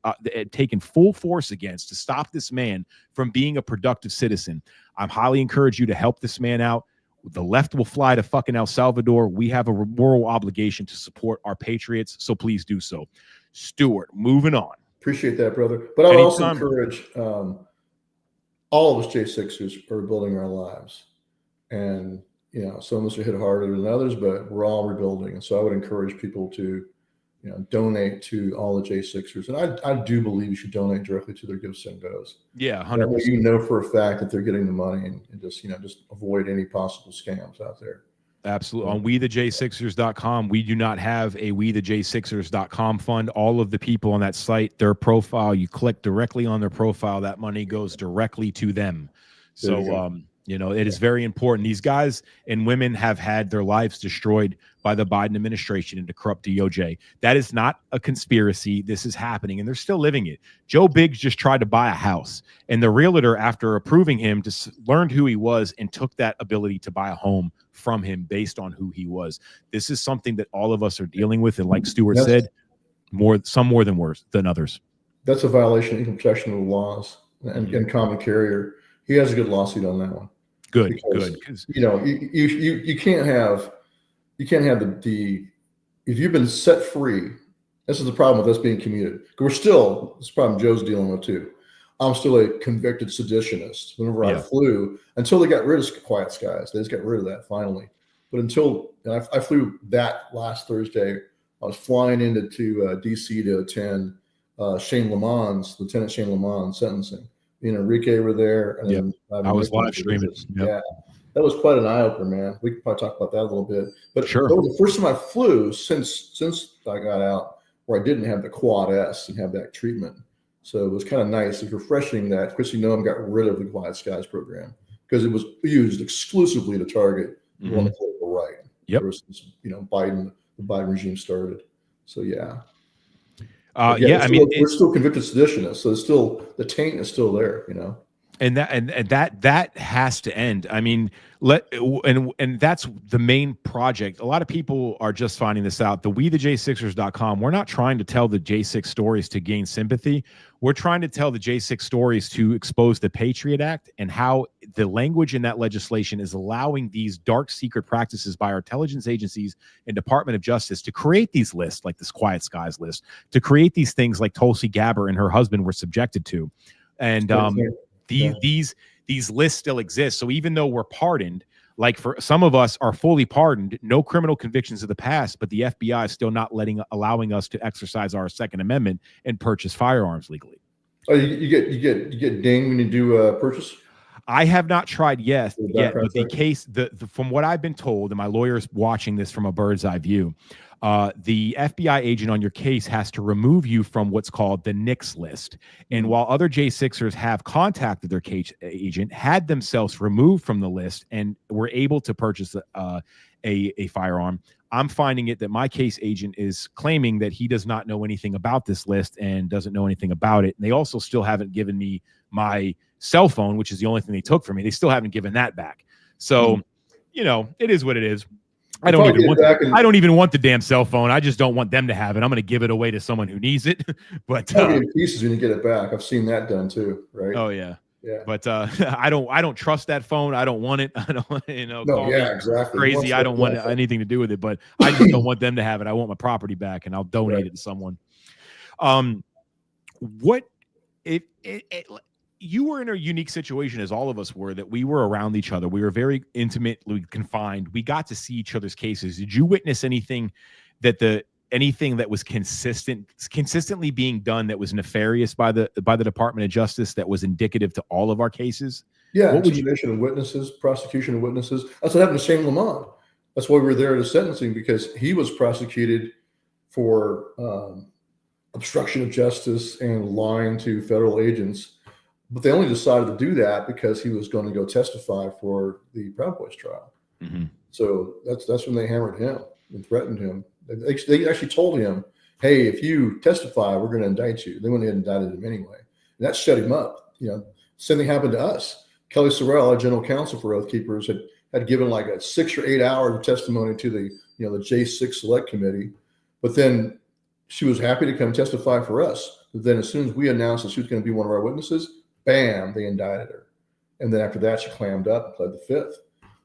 taken full force against to stop this man from being a productive citizen. I'm highly encourage you to help this man out. The left will fly to fucking El Salvador. We have a moral obligation to support our patriots, so please do so. Stewart, moving on. Appreciate that, brother. But I would also encourage all of us J6ers are rebuilding our lives. And, you know, some of us are hit harder than others, but we're all rebuilding. And so I would encourage people to, you know, donate to all the J6ers. And I do believe you should donate directly to their Give Send Goes. Yeah, 100%. You know for a fact that they're getting the money and just, you know, just avoid any possible scams out there. Absolutely. On WeTheJ6ers.com, we do not have a WeTheJ6ers.com fund. All of the people on that site, their profile, you click directly on their profile, that money goes directly to them. So, you know, it is very important. These guys and women have had their lives destroyed by the Biden administration and the corrupt DOJ. That is not a conspiracy. This is happening, and they're still living it. Joe Biggs just tried to buy a house, and the realtor, after approving him, just learned who he was and took that ability to buy a home from him based on who he was. This is something that all of us are dealing with, and like Stewart said, some more than worse than others. That's a violation of equal protection laws and common carrier. He has a good lawsuit on that one. Good. You know, you can't have the if you've been set free. This is the problem with us being commuted. We're still, this problem Joe's dealing with too. I'm still a convicted seditionist. Whenever I flew, until they got rid of Quiet Skies, they just got rid of that finally. But until I flew that last Thursday, I was flying into DC to attend Lieutenant Shane Lamont's sentencing. Me and Enrique were there. And I was live streaming. Yeah, that was quite an eye opener, man. We could probably talk about that a little bit. But sure, that was the first time I flew since I got out, where I didn't have the Quad S and have that treatment. So it was kind of nice. It's refreshing that Chrissy Noem got rid of the Quiet Skies program because it was used exclusively to target people on the political right. Yep. Since, you know, the Biden regime started. So yeah. We're still convicted seditionists, so it's still, the taint is still there, you know. And that has to end. I mean, and that's the main project. A lot of people are just finding this out. The WeTheJ6ers.com, we're not trying to tell the J6 stories to gain sympathy. We're trying to tell the J6 stories to expose the Patriot Act and how the language in that legislation is allowing these dark secret practices by our intelligence agencies and Department of Justice to create these lists, like this Quiet Skies list, to create these things like Tulsi Gabbard and her husband were subjected to. And these lists still exist. So even though we're pardoned, like for some of us are fully pardoned, no criminal convictions of the past, but the FBI is still not allowing us to exercise our Second Amendment and purchase firearms legally. Oh, you get dinged when you do purchase? I have not tried yet, but the case, from what I've been told, and my lawyer's watching this from a bird's eye view, the FBI agent on your case has to remove you from what's called the NICS list. And while other J6ers have contacted their case agent, had themselves removed from the list, and were able to purchase a firearm, I'm finding it that my case agent is claiming that he does not know anything about this list and doesn't know anything about it. And they also still haven't given me my cell phone, which is the only thing they took from me. They still haven't given that back. So, you know, it is what it is. I don't even want the damn cell phone. I just don't want them to have it. I'm going to give it away to someone who needs it. But in pieces when you get it back. I've seen that done too, right? Oh yeah. Yeah. But I don't trust that phone. I don't want it. I don't, you know, exactly. Crazy. I don't want anything to do with it, but I just don't want them to have it. I want my property back, and I'll donate it to someone. What it you were in a unique situation, as all of us were, that we were around each other. We were very intimately confined. We got to see each other's cases. Did you witness anything that was consistently being done that was nefarious by the Department of Justice, that was indicative to all of our cases? Yeah, what would intimidation of witnesses, prosecution of witnesses. That's what happened to Shane Lamont. That's why we were there at his sentencing, because he was prosecuted for obstruction of justice and lying to federal agents. But they only decided to do that because he was going to go testify for the Proud Boys trial. Mm-hmm. So that's when they hammered him and threatened him. They actually told him, hey, if you testify, we're going to indict you. They went ahead and indicted him anyway. And that shut him up. Same thing happened to us. Kelly Sorrell, our general counsel for Oath Keepers, had given like a 6 or 8 hours of testimony to the J6 Select Committee. But then she was happy to come testify for us. But then as soon as we announced that she was going to be one of our witnesses, bam, they indicted her. And then after that, she clammed up and pled the fifth.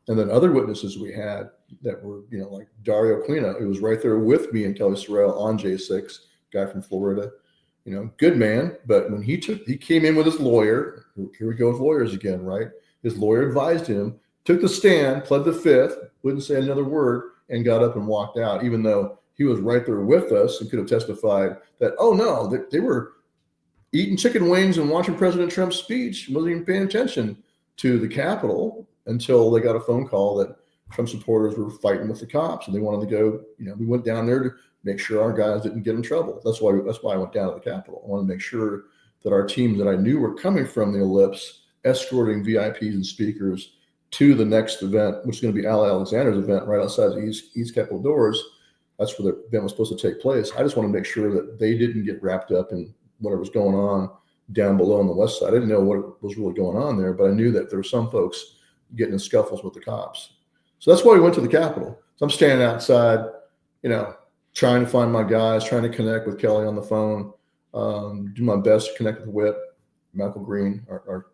And then other witnesses we had that were, like Dario Clina, who was right there with me and Kelly Sorrell on J6, guy from Florida, good man. But when he came in with his lawyer, here we go with lawyers again, right? His lawyer advised him, took the stand, pled the fifth, wouldn't say another word, and got up and walked out, even though he was right there with us and could have testified that, oh no, they were eating chicken wings and watching President Trump's speech, wasn't even paying attention to the Capitol until they got a phone call that Trump supporters were fighting with the cops and they wanted to go. We went down there to make sure our guys didn't get in trouble. That's why I went down to the Capitol. I wanted to make sure that our teams that I knew were coming from the Ellipse, escorting VIPs and speakers to the next event, which is going to be Al Alexander's event right outside the East Capitol doors. That's where the event was supposed to take place. I just want to make sure that they didn't get wrapped up in whatever was going on down below on the west side. I didn't know what was really going on there, but I knew that there were some folks getting in scuffles with the cops. So that's why we went to the Capitol. So I'm standing outside, trying to find my guys, trying to connect with Kelly on the phone, do my best to connect with the whip, Michael Green, our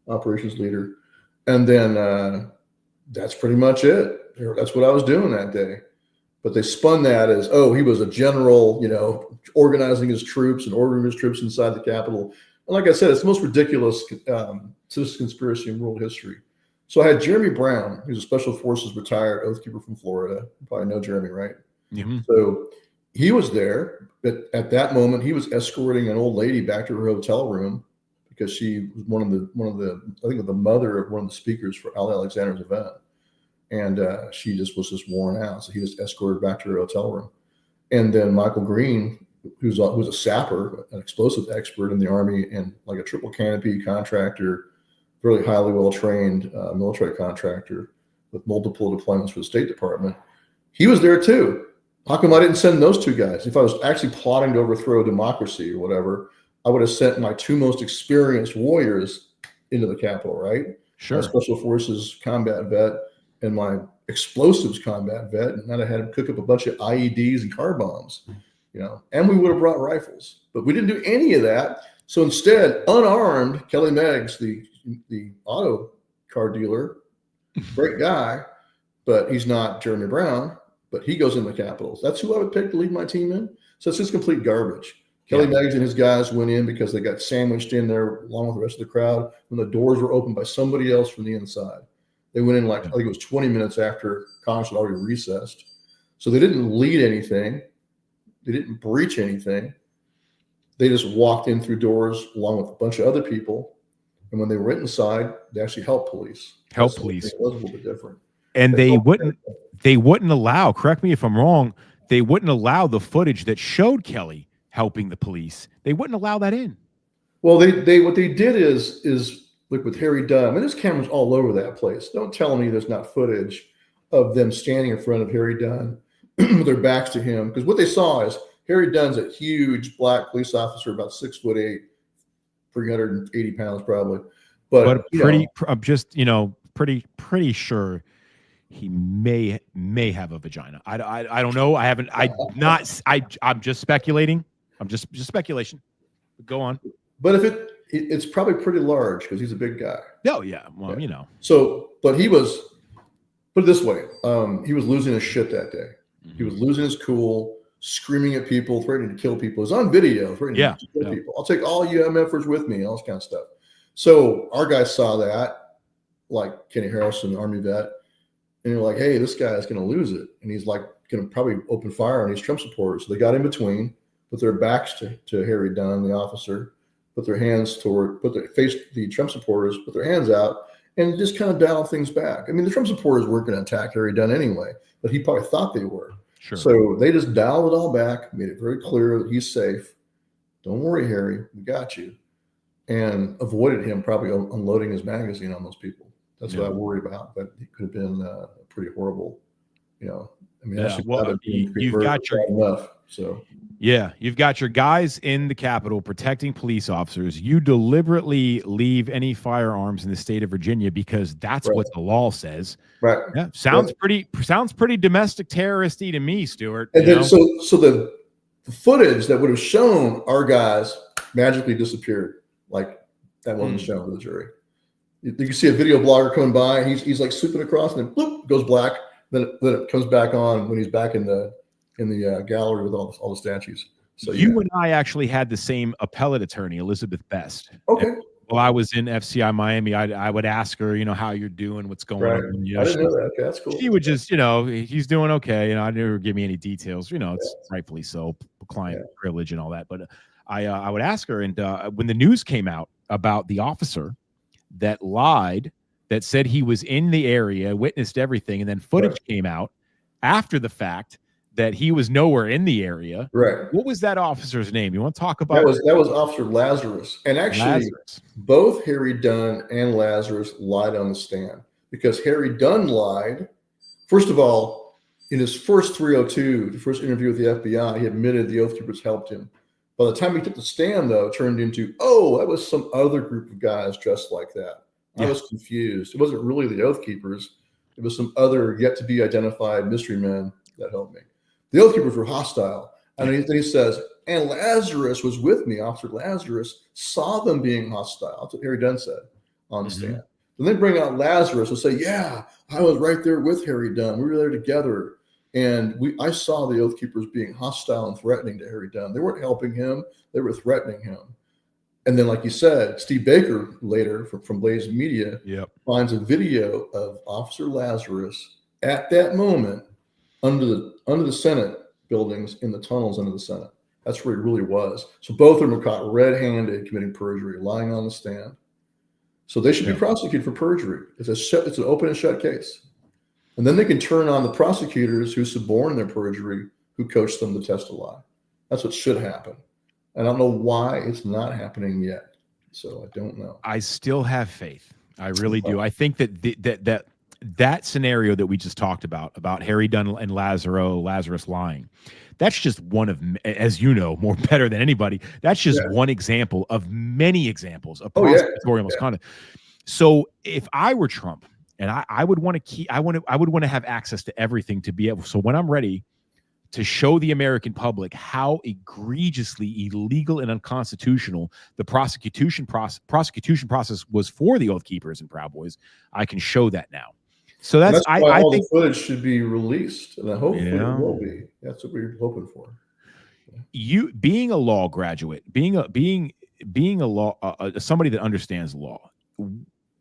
operations leader. And then that's pretty much it. That's what I was doing that day. But they spun that as, oh, he was a general, organizing his troops and ordering his troops inside the Capitol. And like I said, it's the most ridiculous citizen conspiracy in world history. So I had Jeremy Brown, who's a Special Forces retired Oath Keeper from Florida. You probably know Jeremy, right? Mm-hmm. So he was there, but at that moment, he was escorting an old lady back to her hotel room because she was one of the I think the mother of one of the speakers for Al Alexander's event. And she was worn out. So he was escorted back to her hotel room. And then Michael Green, who's a sapper, an explosive expert in the Army and like a triple canopy contractor, really highly well-trained military contractor with multiple deployments for the State Department. He was there too. How come I didn't send those two guys? If I was actually plotting to overthrow democracy or whatever, I would have sent my two most experienced warriors into the Capitol, right? Sure. My Special Forces combat vet and my explosives combat vet, and then I had him cook up a bunch of IEDs and car bombs, and we would have brought rifles, but we didn't do any of that. So instead, unarmed, Kelly Meggs, the auto car dealer, great guy, but he's not Jeremy Brown, but he goes in the Capitol. That's who I would pick to lead my team in. So it's just complete garbage. Kelly Meggs and his guys went in because they got sandwiched in there along with the rest of the crowd when the doors were opened by somebody else from the inside. They went in I think it was 20 minutes after Congress had already recessed. So they didn't lead anything. They didn't breach anything. They just walked in through doors along with a bunch of other people. And when they were inside, they actually helped police. It was a little bit different. And they wouldn't allow, correct me if I'm wrong, they wouldn't allow the footage that showed Kelly helping the police. They wouldn't allow that in. Well, they what they did is look with Harry Dunn. I mean, there's cameras all over that place. Don't tell me there's not footage of them standing in front of Harry Dunn with their backs to him. Because what they saw is Harry Dunn's a huge black police officer, about 6'8", 380 pounds probably. But I'm just, pretty sure he may have a vagina. I don't know. I'm just speculating. I'm just speculation. Go on. But if it's probably pretty large because he's a big guy. Oh yeah. Well, yeah. So, but he was, put it this way, he was losing his shit that day. Mm-hmm. He was losing his cool. screaming at people, threatening to kill people. It's on video, threatening to kill people. I'll take all you MFers with me, all this kind of stuff. So our guys saw that, like Kenny Harrelson, Army vet, and they're like, hey, this guy is going to lose it. And he's like going to probably open fire on these Trump supporters. So they got in between, put their backs to Harry Dunn, the officer, put their face the Trump supporters, put their hands out, and just kind of dial things back. I mean, the Trump supporters weren't going to attack Harry Dunn anyway, but he probably thought they were. Sure. So they just dialed it all back, made it very clear that he's safe. Don't worry, Harry, we got you. And avoided him probably unloading his magazine on those people. That's what I worry about. But it could have been pretty horrible. You know, I mean, you've got your enough. So you've got your guys in the Capitol protecting police officers. You deliberately leave any firearms in the state of Virginia because that's what the law says. Right. Yeah. Sounds pretty domestic terroristy to me, Stewart. And then so the footage that would have shown our guys magically disappeared. Like that wasn't shown to the jury. You can see a video blogger coming by. He's like swooping across, and then bloop, goes black. Then it comes back on when he's back in the gallery with all the statues. So you and I actually had the same appellate attorney, Elizabeth Best. Okay. And while I was in FCI Miami, I would ask her, you know, how you're doing, what's going on. You know, I didn't know that. Okay, that's cool. She would just, you know, he's doing okay. You know, I never give me any details. You know, it's rightfully so, client privilege and all that. But I would ask her, and when the news came out about the officer that lied, that said he was in the area, witnessed everything, and then footage came out after the fact that he was nowhere in the area. Right. What was that officer's name? You want to talk about that was Officer Lazarus. And actually both Harry Dunn and Lazarus lied on the stand, because Harry Dunn lied. First of all, in his first 302, the first interview with the FBI, he admitted the Oath Keepers helped him. By the time he took the stand, though, it turned into, that was some other group of guys dressed like that. I was confused. It wasn't really the Oath Keepers. It was some other yet to be identified mystery men that helped me. The Oath Keepers were hostile. And then he says, and Lazarus was with me. Officer Lazarus saw them being hostile. That's what Harry Dunn said on the stand. And they bring out Lazarus and say, yeah, I was right there with Harry Dunn. We were there together. And I saw the Oath Keepers being hostile and threatening to Harry Dunn. They weren't helping him. They were threatening him. And then, like you said, Steve Baker later from Blaze Media finds a video of Officer Lazarus at that moment under the Senate buildings, in the tunnels under the Senate. That's where he really was. So both of them were caught red-handed committing perjury, lying on the stand. So they should be prosecuted for perjury. It's an open and shut case. And then they can turn on the prosecutors who suborn their perjury, who coach them to test a lie. That's what should happen. I don't know why it's not happening yet. So I don't know. I still have faith. I really do. I think that scenario that we just talked about Harry Dunn and Lazarus lying, that's just one of, as you know, more better than anybody. That's just one example of many examples of prosecutorial misconduct. So if I were Trump, and I would want to have access to everything to be able. So when I'm ready to show the American public how egregiously illegal and unconstitutional the prosecution process was for the Oath Keepers and Proud Boys, I can show that now. So that's why I all think the footage should be released, and I hope it will be. That's what we're hoping for. You being a law graduate, being a law somebody that understands law.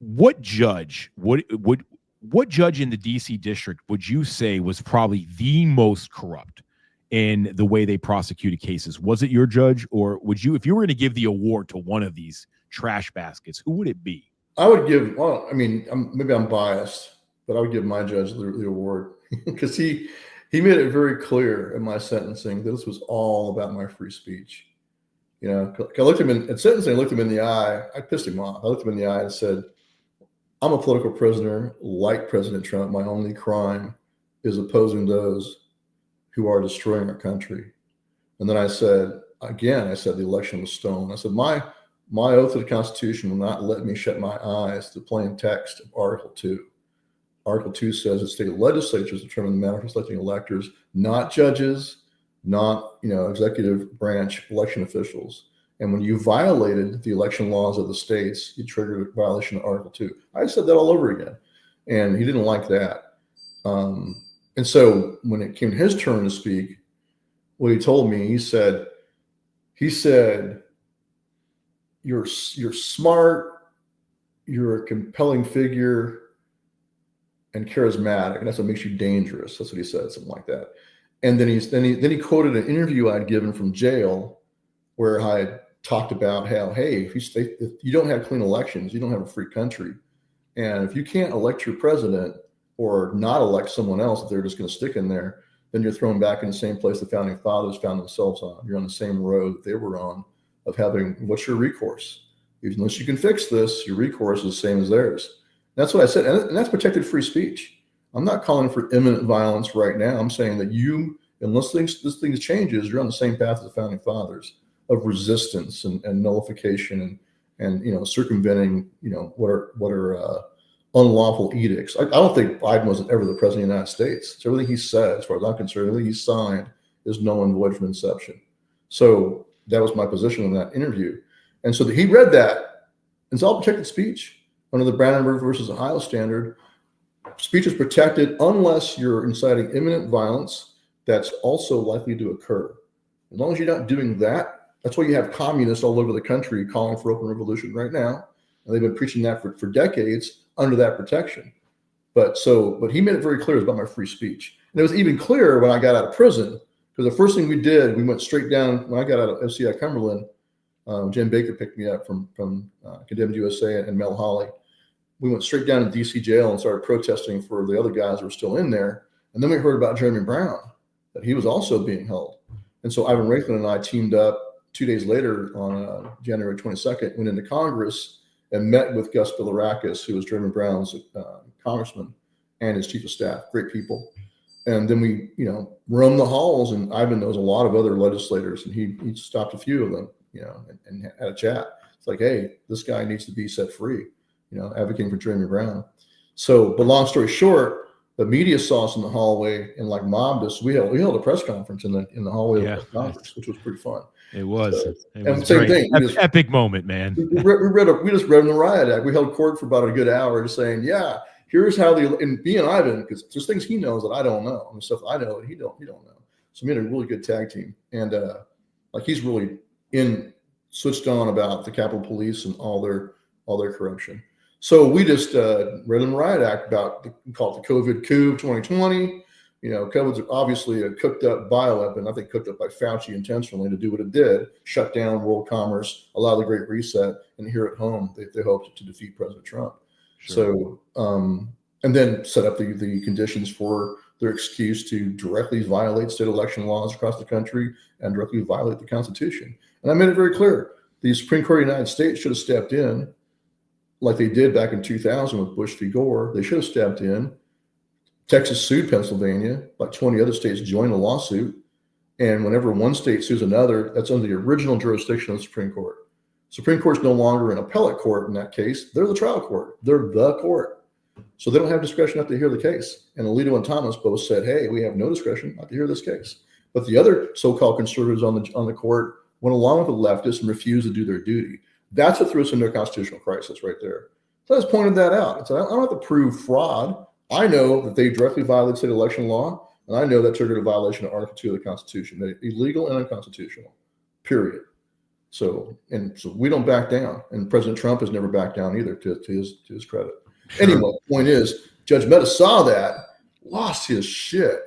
What judge in the DC district would you say was probably the most corrupt in the way they prosecuted cases? Was it your judge, or would you, if you were going to give the award to one of these trash baskets, who would it be? I would give, maybe I'm biased, but I would give my judge the award because he made it very clear in my sentencing that this was all about my free speech. You know, I looked him in sentencing, I looked him in the eye. I pissed him off. I looked him in the eye and said, I'm a political prisoner like President Trump. My only crime is opposing those who are destroying our country. And then I said, the election was stolen. I said, my oath to the Constitution will not let me shut my eyes to the plain text of Article 2. Article 2 says that state legislatures determine the manner for selecting electors, not judges, not executive branch election officials. And when you violated the election laws of the states, you triggered a violation of Article 2. I said that all over again, and he didn't like that. And so when it came his turn to speak, what he told me. He said, you're smart, you're a compelling figure, and charismatic, and that's what makes you dangerous. That's what he said, something like that. And then he quoted an interview I'd given from jail where I had talked about how, hey, if you don't have clean elections, you don't have a free country. And if you can't elect your president or not elect someone else that they're just going to stick in there, then you're thrown back in the same place the founding fathers found themselves on. You're on the same road that they were on of having, what's your recourse? Unless you can fix this, your recourse is the same as theirs. That's what I said. And that's protected free speech. I'm not calling for imminent violence right now. I'm saying that unless this thing changes, you're on the same path as the founding fathers of resistance and nullification and circumventing what are unlawful edicts. I don't think Biden wasn't ever the president of the United States. So everything he said, as far as I'm concerned, everything he signed is null and void from inception. So that was my position in that interview. And so he read that. It's all protected speech under the Brandenburg versus Ohio standard. Speech is protected unless you're inciting imminent violence that's also likely to occur. As long as you're not doing that, that's why you have communists all over the country calling for open revolution right now. And they've been preaching that for decades under that protection. But he made it very clear it was about my free speech. And it was even clearer when I got out of prison, because the first thing we did, we went straight down, when I got out of FCI Cumberland, Jim Baker picked me up from Condemned USA and Mel Holly. We went straight down to DC jail and started protesting for the other guys that were still in there. And then we heard about Jeremy Brown, that he was also being held. And so Ivan Raiklin and I teamed up 2 days later on January 22nd, went into Congress and met with Gus Bilirakis, who was Jeremy Brown's congressman and his chief of staff, great people. And then we, roamed the halls, and Ivan knows a lot of other legislators, and he stopped a few of them, and had a chat. It's like, hey, this guy needs to be set free, advocating for Jeremy Brown. So, but long story short, the media saw us in the hallway and mobbed us. We held a press conference in the hallway of Congress, which was pretty fun. It was. So, it was same great. thing. Epic moment, man. We just read the riot act. We held court for about a good hour, just saying, yeah, here's how and me and Ivan, because there's things he knows that I don't know, and stuff I know that he don't know. So we had a really good tag team, and he's really switched on about the Capitol Police and all their corruption. So we just read in the riot act we call it the COVID coup of 2020. COVID's obviously a cooked up bioweapon, I think cooked up by Fauci intentionally to do what it did, shut down world commerce, allow the Great Reset, and here at home, they hoped to defeat President Trump. Sure. So, and then set up the conditions for their excuse to directly violate state election laws across the country and directly violate the Constitution. And I made it very clear, the Supreme Court of the United States should have stepped in like they did back in 2000 with Bush v. Gore. They should have stepped in. Texas sued Pennsylvania, like 20 other states joined the lawsuit. And whenever one state sues another, that's under the original jurisdiction of the Supreme Court. Supreme Court's no longer an appellate court in that case. They're the trial court. They're the court. So they don't have discretion not to hear the case. And Alito and Thomas both said, hey, we have no discretion not to hear this case. But the other so-called conservatives on the court went along with the leftists and refused to do their duty. That's what threw us into a constitutional crisis right there. So I just pointed that out. So I don't have to prove fraud. I know that they directly violated state election law, and I know that triggered a violation of Article 2 of the Constitution. They're illegal and unconstitutional, period. So we don't back down, and President Trump has never backed down either, to his credit. Sure. Anyway, the point is, Judge Mehta saw that, lost his shit.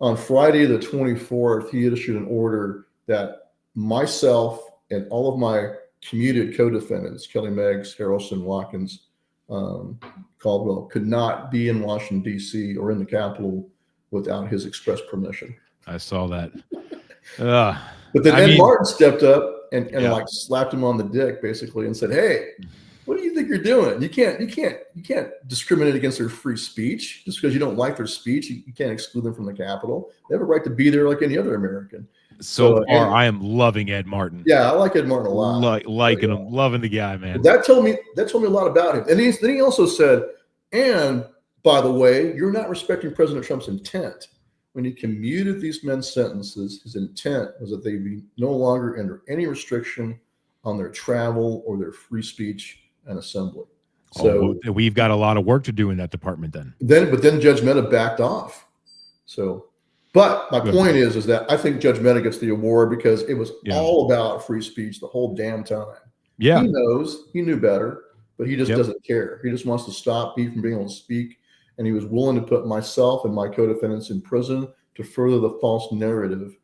On Friday the 24th, he issued an order that myself and all of my commuted co-defendants, Kelly Meggs, Harrelson, Watkins, Caldwell, could not be in Washington, D.C. or in the Capitol without his express permission. I saw that. But then Ed Martin stepped up and slapped him on the dick basically and said, hey, what do you think you're doing? You can't discriminate against their free speech just because you don't like their speech. You can't exclude them from the Capitol. They have a right to be there like any other American. So far, I am loving Ed Martin. Yeah, I like Ed Martin a lot. Liking him, loving the guy, man. That told me a lot about him. And then he also said, and by the way, you're not respecting President Trump's intent. When he commuted these men's sentences, his intent was that they be no longer under any restriction on their travel or their free speech and assembly. So we've got a lot of work to do in that department then. But then Judge Mehta backed off. So But my Good. point is that I think Judge Mehta gets the award because it was Yeah. all about free speech the whole damn time. Yeah. He knows, he knew better, but he just Yep. doesn't care. He just wants to stop me from being able to speak. And he was willing to put myself and my co-defendants in prison to further the false narrative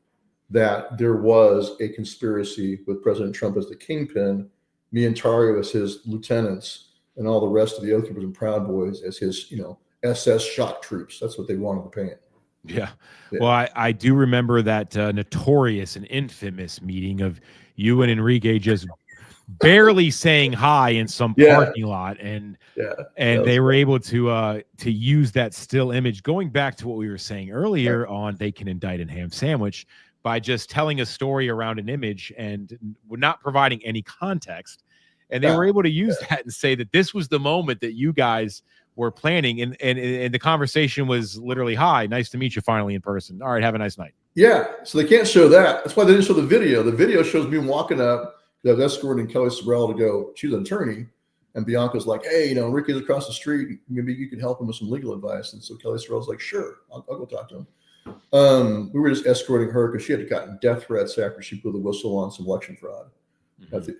that there was a conspiracy with President Trump as the kingpin, me and Tario as his lieutenants, and all the rest of the Oath Keepers and Proud Boys as his, SS shock troops. That's what they wanted to paint. Yeah. Yeah. Well, I do remember that notorious and infamous meeting of you and Enrique just barely saying hi in some parking lot, and they were able to use that still image. Going back to what we were saying earlier on, they can indict and ham sandwich by just telling a story around an image and not providing any context. And they were able to use that and say that this was the moment that you guys were planning, and the conversation was literally, "Hi, nice to meet you finally in person. All right, have a nice night." Yeah. So they can't show that. That's why they didn't show the video. The video shows me walking up. I was escorting Kelly Sorrell to go. She's an attorney, and Bianca's like, "Hey, Ricky's across the street. Maybe you can help him with some legal advice." And so Kelly Sorrell's like, "Sure, I'll go talk to him." We were just escorting her because she had gotten death threats after she blew the whistle on some election fraud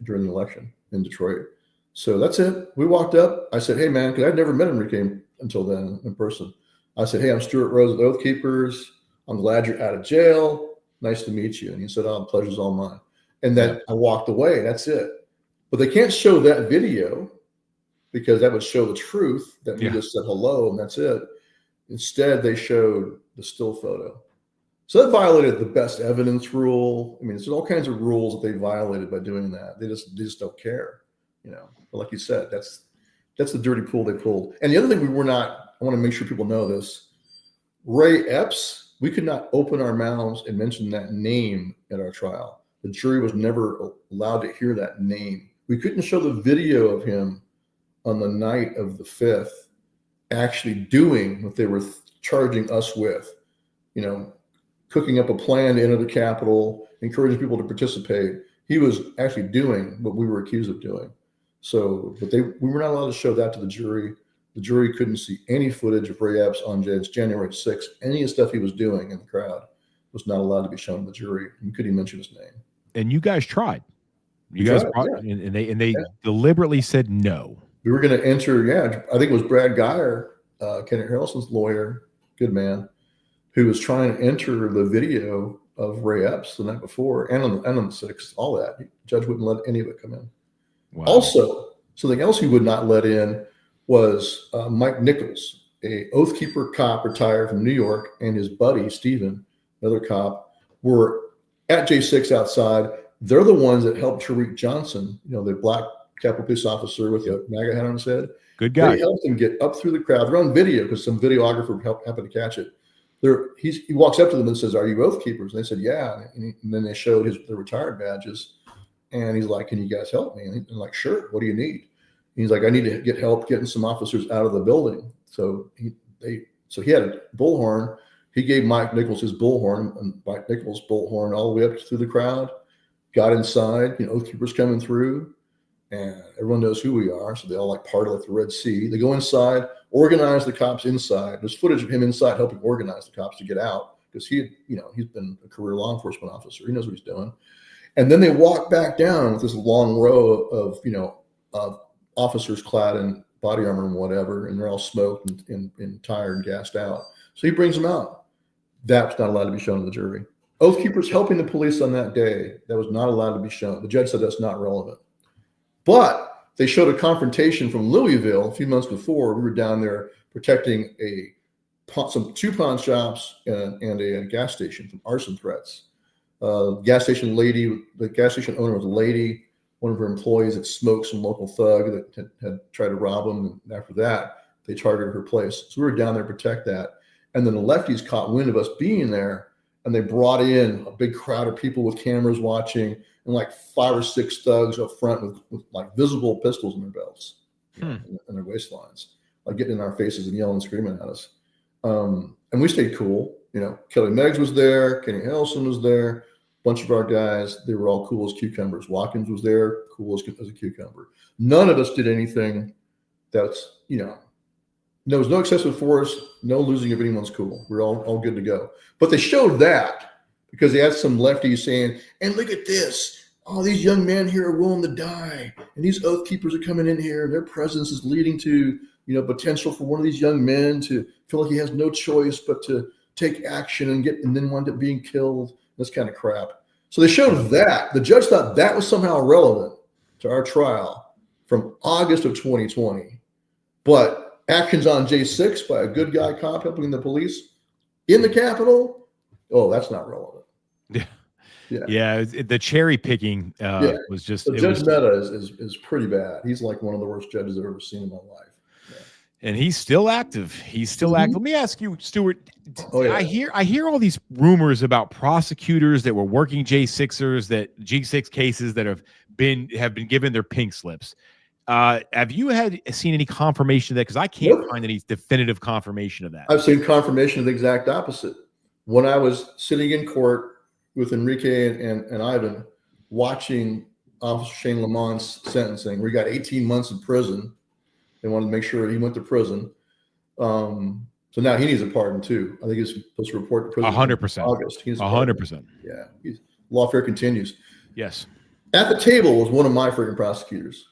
during the election in Detroit. So that's it. We walked up. I said, "Hey, man," because I'd never met Enrique until then in person. I said, "Hey, I'm Stewart Rhoads with Oath Keepers. I'm glad you're out of jail. Nice to meet you." And he said, "Oh, the pleasure's all mine." And then I walked away. That's it. But they can't show that video because that would show the truth that we just said hello and that's it. Instead, they showed the still photo. So that violated the best evidence rule. I mean, there's all kinds of rules that they violated by doing that. They just don't care. But like you said, that's the dirty pool they pulled. And the other thing I want to make sure people know this. Ray Epps, we could not open our mouths and mention that name at our trial. The jury was never allowed to hear that name. We couldn't show the video of him on the night of the 5th actually doing what they were charging us with, cooking up a plan to enter the Capitol, encouraging people to participate. He was actually doing what we were accused of doing. So, but we were not allowed to show that to the jury. The jury couldn't see any footage of Ray Epps on January 6th. Any of the stuff he was doing in the crowd was not allowed to be shown to the jury. You couldn't even mention his name. And you guys tried. You guys brought, and they deliberately said no. We were going to enter. I think it was Brad Geyer, Kenneth Harrelson's lawyer, good man, who was trying to enter the video of Ray Epps the night before and on the 6th. All that the judge wouldn't let any of it come in. Wow. Also, something else he would not let in was Mike Nichols, a Oath Keeper cop retired from New York, and his buddy Steven, another cop, were at J6 outside. They're the ones that helped Tariq Johnson, the black Capitol Police officer with a MAGA hat on his head. Good guy. They helped him get up through the crowd. They're on video because some videographer happened to catch it. He walks up to them and says, "Are you Oath Keepers?" And they said, "Yeah." And then they showed their retired badges. And he's like, "Can you guys help me?" And they're like, "Sure. What do you need?" And he's like, "I need to get help getting some officers out of the building." So he had a bullhorn. He gave Mike Nichols his bullhorn, and Mike Nichols bullhorn all the way up through the crowd. Got inside. Oath Keepers coming through, and everyone knows who we are. So they all party like the Red Sea. They go inside, organize the cops inside. There's footage of him inside helping organize the cops to get out because he's been a career law enforcement officer. He knows what he's doing. And then they walk back down with this long row of officers clad in body armor and whatever, and they're all smoked and tired and gassed out. So he brings them out. That's not allowed to be shown to the jury. Oath Keepers helping the police on that day, that was not allowed to be shown. The judge said that's not relevant. But they showed a confrontation from Louisville a few months before. We were down there protecting two pawn shops and a gas station from arson threats. The gas station owner was a lady. One of her employees had smoked some local thug that had tried to rob them. And after that, they targeted her place. So we were down there to protect that. And then the lefties caught wind of us being there, and they brought in a big crowd of people with cameras watching, and 5 or 6 thugs up front with visible pistols in their belts and their waistlines, getting in our faces and yelling and screaming at us. And we stayed cool. Kelly Meggs was there. Kenny Harrelson was there. Bunch of our guys, they were all cool as cucumbers. Watkins was there, cool as a cucumber. None of us did anything that's, there was no excessive force, no losing of anyone's cool. We're all good to go. But they showed that because they had some lefties saying, and look at this. Oh, these young men here are willing to die. And these oath keepers are coming in here. And their presence is leading to, potential for one of these young men to feel like he has no choice but to take action and then wind up being killed. This kind of crap. So they showed that. The judge thought that was somehow relevant to our trial from August of 2020. But actions on J6 by a good guy cop helping the police in the Capitol, oh, that's not relevant. Yeah. The cherry picking was just. So Judge Mehta is pretty bad. He's like one of the worst judges I've ever seen in my life. And he's still active. He's still active. Let me ask you, Stewart. Oh, yeah. I hear all these rumors about prosecutors that were working G6 cases that have been given their pink slips. Have you seen any confirmation of that? Because I can't find any definitive confirmation of that. I've seen confirmation of the exact opposite. When I was sitting in court with Enrique and Ivan, watching Officer Shane Lamont's sentencing, where he got 18 months in prison. They wanted to make sure he went to prison. So now he needs a pardon too. I think he's supposed to report to prison 100%. August. 100%. Yeah. Lawfare continues. Yes. At the table was one of my freaking prosecutors.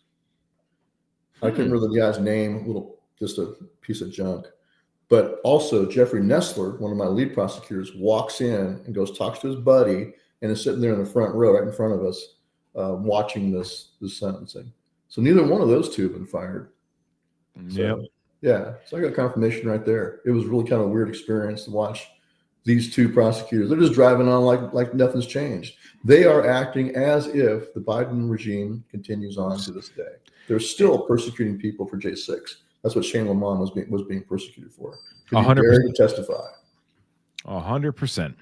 I couldn't remember the guy's name, just a piece of junk. But also Jeffrey Nestler, one of my lead prosecutors, walks in and talks to his buddy and is sitting there in the front row right in front of us watching this sentencing. So neither one of those two have been fired. So, yeah. So I got confirmation right there. It was really kind of a weird experience to watch these two prosecutors. They're just driving on like nothing's changed. They are acting as if the Biden regime continues on to this day. They're still persecuting people for J6. That's what Shane Lamont was being persecuted for. 100% to testify. 100%.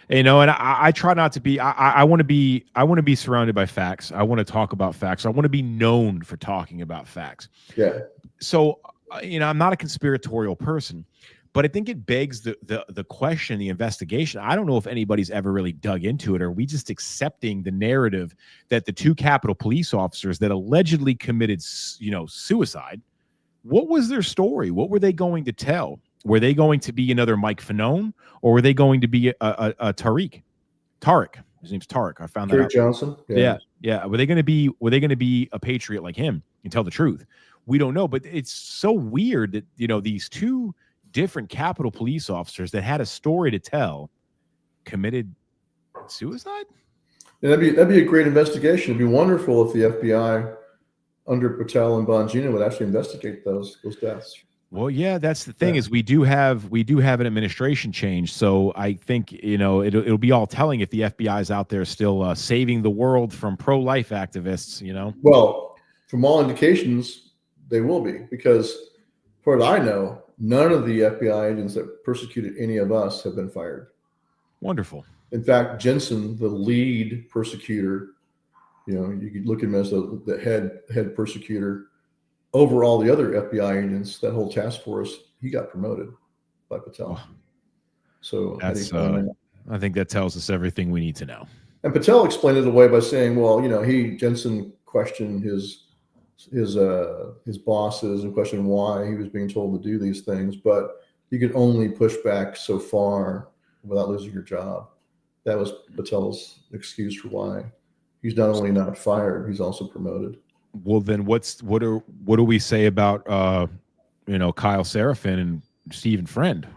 And I try not to be. I want to be surrounded by facts. I want to talk about facts. I want to be known for talking about facts. Yeah. So I'm not a conspiratorial person, but I think it begs the question, the investigation. I don't know if anybody's ever really dug into it, or are we just accepting the narrative that the two Capitol police officers that allegedly committed, suicide, what was their story? What were they going to tell? Were they going to be another Mike Fanone, or were they going to be a Tariq? His name's Tariq. I found that out. Johnson. Yeah. Were they going to be a patriot like him and tell the truth? We don't know, but it's so weird that these two different Capitol police officers that had a story to tell committed suicide. And that'd be a great investigation. It'd be wonderful if the FBI under Patel and Bongino would actually investigate those deaths. Well, yeah, that's the thing is we do have an administration change. So I think, it'll be all telling if the FBI is out there still saving the world from pro-life activists, Well, from all indications, they will be, because as far as I know, none of the FBI agents that persecuted any of us have been fired. Wonderful. In fact, Jensen, the lead persecutor, you could look at him as the head persecutor. Over all the other FBI agents, that whole task force, he got promoted by Patel. Oh. So I think that tells us everything we need to know. And Patel explained it away by saying, well, Jensen questioned his bosses and questioned why he was being told to do these things, but you could only push back so far without losing your job. That was Patel's excuse for why he's not only not fired, he's also promoted. Well, then what do we say about Kyle Seraphin and Stephen Friend?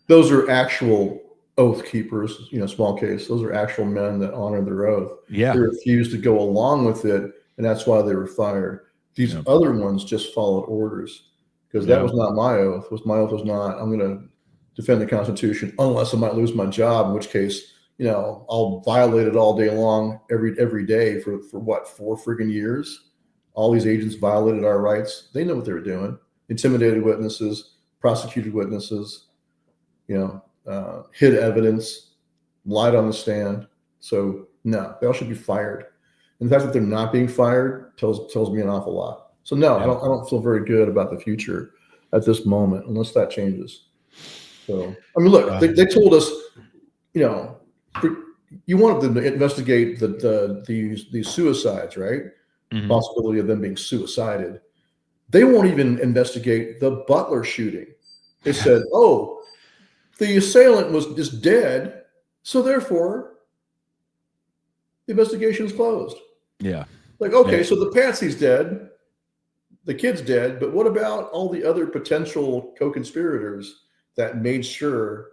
Those are actual oath keepers, small case. Those are actual men that honor their oath. Yeah. They refused to go along with it, and that's why they were fired. These other ones just followed orders, because that was not my oath. My oath was not, I'm going to defend the Constitution unless I might lose my job, in which case, I'll violate it all day long, every day for what, 4 friggin' years. All these agents violated our rights. They know what they were doing. Intimidated witnesses, prosecuted witnesses, hid evidence, lied on the stand. So no, they all should be fired. And the fact that they're not being fired tells me an awful lot. So no, I don't feel very good about the future at this moment, unless that changes. So I mean, look, they told us, you wanted them to investigate these suicides, right? Mm-hmm. Possibility of them being suicided. They won't even investigate the Butler shooting. They said, oh, the assailant was just dead, so therefore the investigation is closed. Yeah. Like, okay, Yeah. so the Patsy's dead, the kid's dead, but what about all the other potential co-conspirators that made sure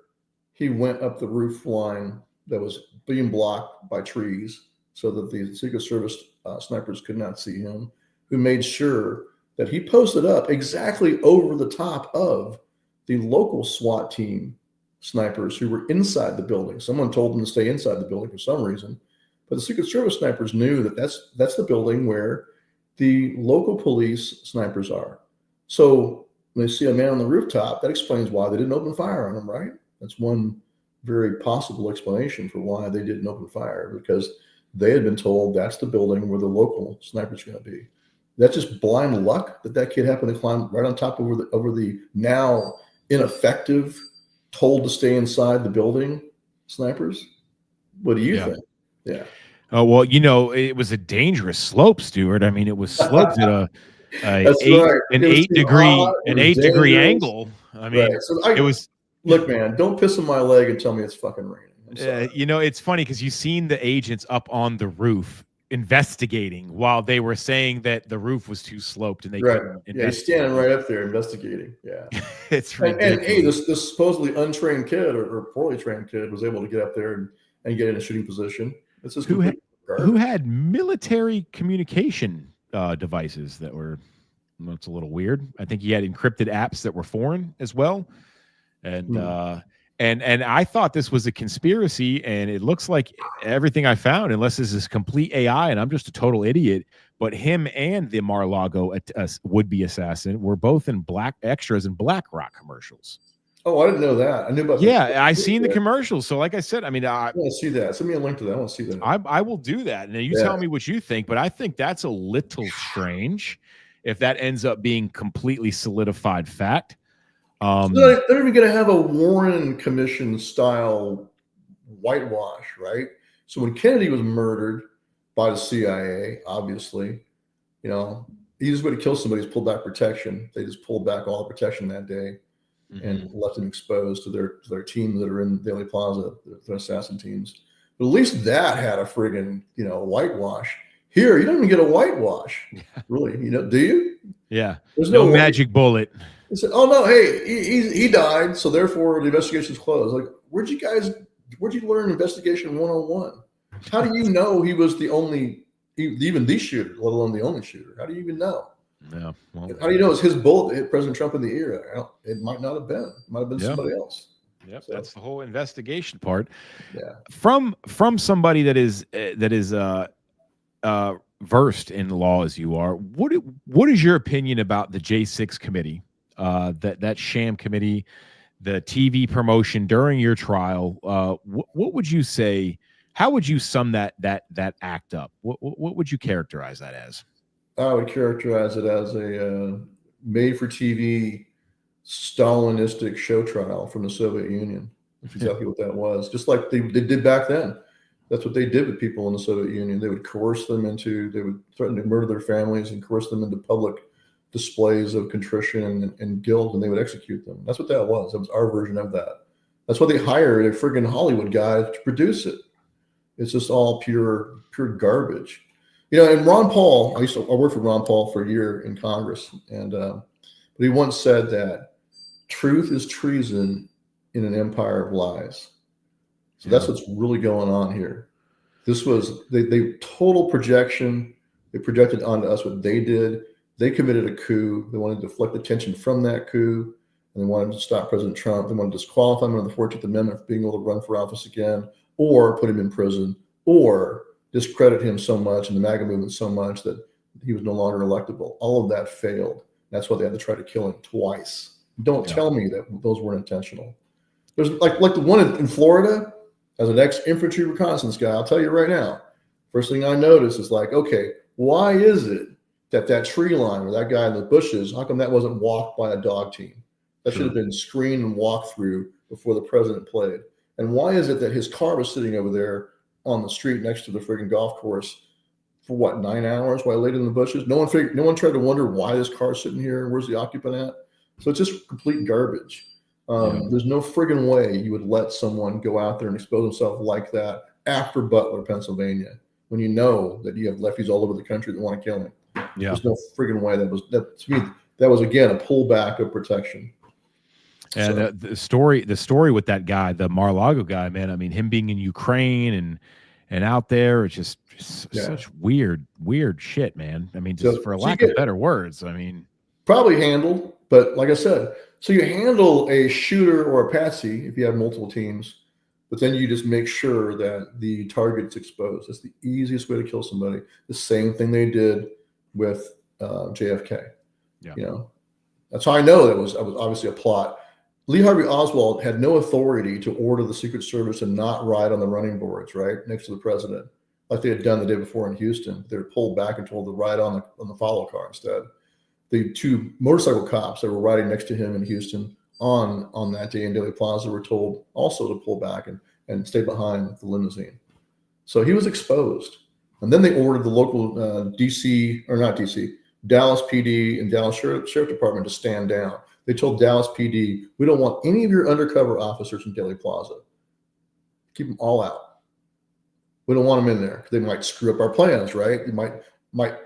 he went up the roof line that was being blocked by trees so that the Secret Service snipers could not see him, who made sure that he posted up exactly over the top of the local SWAT team snipers who were inside the building. Someone told them to stay inside the building for some reason, but the Secret Service snipers knew that that's the building where the local police snipers are. So when they see a man on the rooftop, that explains why they didn't open fire on him, right? That's one very possible explanation for why they didn't open fire, because they had been told that's the building where the local snipers are going to be. That's just blind luck that kid happened to climb right on top over the now ineffective, told to stay inside the building snipers. What do you think? Yeah. Oh, well, it was a dangerous slope, Stewart. I mean, it was sloped at That's an right. It was 8 degree it was degree dangerous. angle. I mean, Right. So it was. Look, man, don't piss on my leg and tell me it's fucking raining. I'm sorry. It's funny because you've seen the agents up on the roof investigating while they were saying that the roof was too sloped and they couldn't Yeah, he's standing right up there investigating. Yeah. It's And hey, ridiculous. this supposedly untrained kid or poorly trained kid was able to get up there and get in a shooting position. This is Who garbage. had military communication devices that were, well, it's a little weird. I think he had encrypted apps that were foreign as well. And and I thought this was a conspiracy, and it looks like everything I found, unless this is complete AI and I'm just a total idiot, but him and the Mar-a-Lago would-be assassin were both in extras in BlackRock commercials. Oh, I didn't know that. I knew about Yeah, I seen the commercials. So like I said, I mean, I want to see that. Send me a link to that. I want to see that. I will do that. And then you tell me what you think, but I think that's a little strange if that ends up being completely solidified fact. So they're even going to have a Warren Commission style whitewash, right? So when Kennedy was murdered by the CIA, obviously, he just would have killed somebody who's pulled back protection. They just pulled back all the protection that day and left him exposed to their teams that are in Daily Plaza, their assassin teams. But at least that had a friggin', whitewash. Here, you don't even get a whitewash, really. Do you? Yeah. There's no magic bullet. They said, "Oh no, hey, he died, so therefore the investigation's closed." Like, where'd you learn investigation 101? How do you know he was the only, even the shooter, let alone the only shooter? How do you even know? Yeah. Well, how do you know it's his bullet that hit President Trump in the ear? It might not have been. It might have been somebody else. Yep, so that's the whole investigation part. Yeah. From somebody that is versed in law as you are, what is your opinion about the J6 committee? That sham committee, the TV promotion during your trial. What would you say? How would you sum that act up? What would you characterize that as? I would characterize it as a made-for-TV Stalinistic show trial from the Soviet Union. That's exactly what that was. Just like they did back then. That's what they did with people in the Soviet Union. They would coerce them they would threaten to murder their families and coerce them into public displays of contrition and guilt, and they would execute them. That's what that was. That was our version of that. That's why they hired a friggin' Hollywood guy to produce it. It's just all pure garbage. And Ron Paul, I worked for Ron Paul for a year in Congress, and but he once said that truth is treason in an empire of lies. So that's what's really going on here. This was they total projection. They projected onto us what they did. They committed a coup. They wanted to deflect attention from that coup, and they wanted to stop President Trump. They wanted to disqualify him under the 14th Amendment for being able to run for office again, or put him in prison, or discredit him so much and the MAGA movement so much that he was no longer electable. All of that failed. That's why they had to try to kill him twice. Don't tell me that those weren't intentional. There's like the one in Florida, as an ex-infantry reconnaissance guy, I'll tell you right now, first thing I noticed is like, okay, why is it that tree line where that guy in the bushes, how come that wasn't walked by a dog team? That should have been screened and walked through before the president played. And why is it that his car was sitting over there on the street next to the friggin' golf course for what, 9 hours while I laid in the bushes. No one tried to wonder why this car's sitting here and where's the occupant at. So it's just complete garbage. There's no friggin' way you would let someone go out there and expose himself like that after Butler, Pennsylvania, when you know that you have lefties all over the country that want to kill him. Yeah. There's no friggin' way that to me, that was again a pullback of protection. And So, the story with that guy, the Mar-a-Lago guy, man. I mean, him being in Ukraine and out there, it's just such weird shit, man. I mean, just for lack of better words. I mean, probably handled, but like I said, so you handle a shooter or a patsy if you have multiple teams, but then you just make sure that the target's exposed. That's the easiest way to kill somebody. The same thing they did with JFK. Yeah. You know, that's how I know that was obviously a plot. Lee Harvey Oswald had no authority to order the Secret Service to not ride on the running boards right next to the president, like they had done the day before in Houston. They were pulled back and told to ride on the follow car instead. The 2 motorcycle cops that were riding next to him in Houston on that day in Dealey Plaza were told also to pull back and stay behind the limousine. So he was exposed. And then they ordered the local Dallas PD and Dallas Sheriff Department to stand down. They told Dallas PD, we don't want any of your undercover officers in Dealey Plaza. Keep them all out. We don't want them in there because they might screw up our plans, right? They might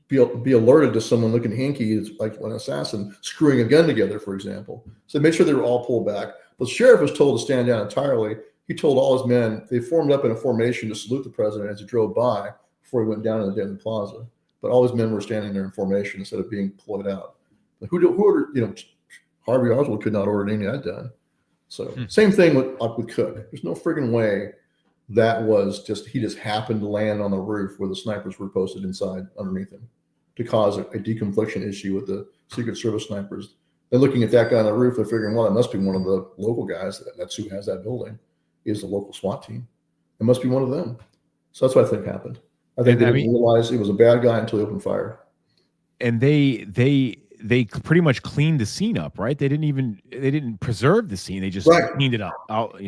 be alerted to someone looking hinky, it's like an assassin screwing a gun together, for example. So they made sure they were all pulled back. But the sheriff was told to stand down entirely. He told all his men, they formed up in a formation to salute the president as he drove by before he went down in the Dealey Plaza. But all his men were standing there in formation instead of being deployed out. But who ordered, Harvey Oswald could not order any of that done. So same thing with Cook. There's no friggin' way that was he just happened to land on the roof where the snipers were posted inside underneath him to cause a deconfliction issue with the Secret Service snipers. They're looking at that guy on the roof. They're figuring, well, it must be one of the local guys. That's who has that building, is the local SWAT team. It must be one of them. So that's what I think happened. I think they didn't realize it was a bad guy until he opened fire. And they pretty much cleaned the scene up, right? They didn't preserve the scene. They just cleaned it up.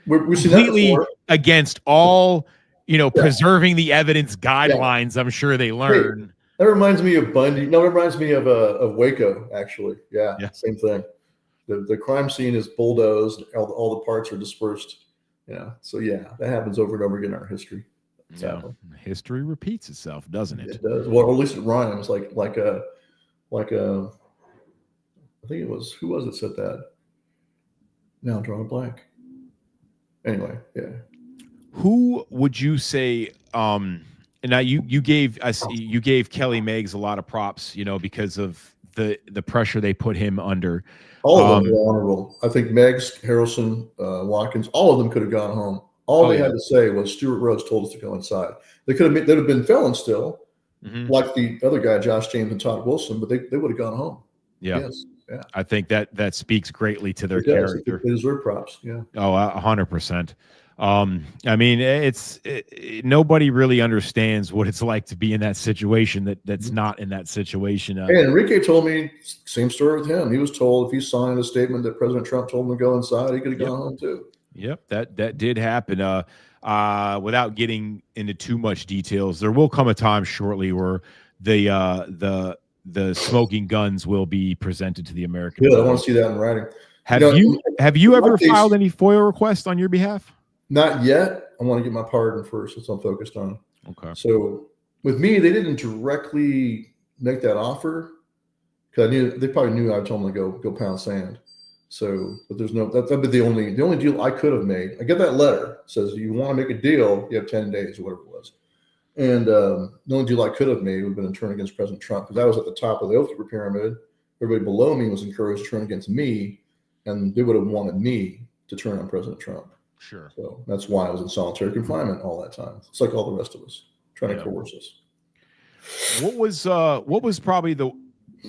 We've seen that before. Against all, preserving the evidence guidelines. I'm sure they learned. Hey, that reminds me of Bundy. No, it reminds me of Waco, actually. Yeah, same thing. The crime scene is bulldozed. All the parts are dispersed. So that happens over and over again in our history. History repeats itself, doesn't it? It does. Well, at least it rhymes. Like I think it was, who was it said that? Now I'm drawing a blank. Anyway, yeah. Who would you say? And now you gave Kelly Meggs a lot of props, because of the pressure they put him under. All of them were honorable. I think Meggs, Harrelson, Watkins, all of them could have gone home. All they had to say was Stewart Rhoads told us to go inside. They'd have been felons still, like the other guy, Josh James and Todd Wilson, but they would have gone home. Yeah. Yes. Yeah. I think that speaks greatly to their character. They deserve props. Yeah. Oh, 100%. I mean, nobody really understands what it's like to be in that situation that's not in that situation. And Enrique told me, same story with him. He was told if he signed a statement that President Trump told him to go inside, he could have gone home too. Yep, that did happen. Without getting into too much details, there will come a time shortly where the smoking guns will be presented to the American public. I want to see that in writing. Have you ever filed any FOIA requests on your behalf? Not yet. I want to get my pardon first. That's what I'm focused on. Okay. So with me, they didn't directly make that offer because they probably knew I told them to go pound sand. So, but there's that'd be the only deal I could have made. I get that letter. It says you want to make a deal, you have 10 days or whatever it was. And the only deal I could have made would have been to turn against President Trump because I was at the top of the Oath Keeper pyramid. Everybody below me was encouraged to turn against me, and they would have wanted me to turn on President Trump. Sure. So that's why I was in solitary confinement all that time. It's like all the rest of us trying to coerce us. What was probably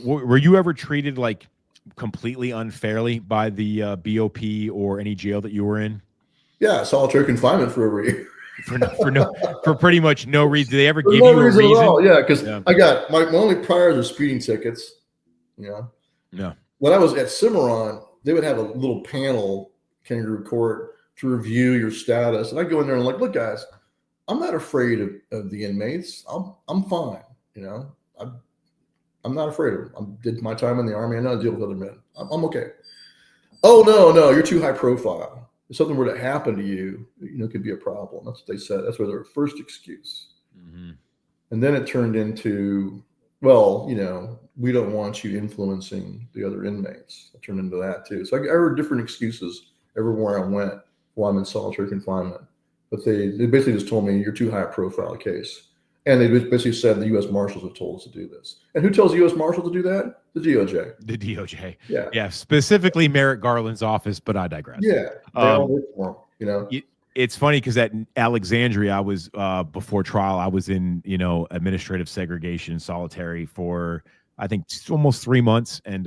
were you ever treated like completely unfairly by the BOP or any jail that you were in? Yeah, solitary confinement for over a year. for pretty much no reason. Did they ever give you a reason? At all. Yeah, because I got my only priors are speeding tickets. Yeah. When I was at Cimarron, they would have a little panel, kangaroo court, to review your status. And I go in there and I'm like, look, guys, I'm not afraid of the inmates. I'm fine. I'm not afraid of them. I did my time in the Army. I know how to deal with other men. I'm okay. Oh, no, you're too high profile. If something were to happen to you, it could be a problem. That's what they said. That's their first excuse. Mm-hmm. And then it turned into, well, we don't want you influencing the other inmates. It turned into that too. So I heard different excuses everywhere I went while I'm in solitary confinement. But they basically just told me, you're too high a profile case. And they basically said the U.S. Marshals have told us to do this. And who tells the U.S. Marshal to do that? The DOJ. The DOJ. Yeah. Specifically Merrick Garland's office, but I digress. Yeah. They all work for him, It's funny because at Alexandria, I was before trial, I was in, administrative segregation, solitary for, I think, almost 3 months. And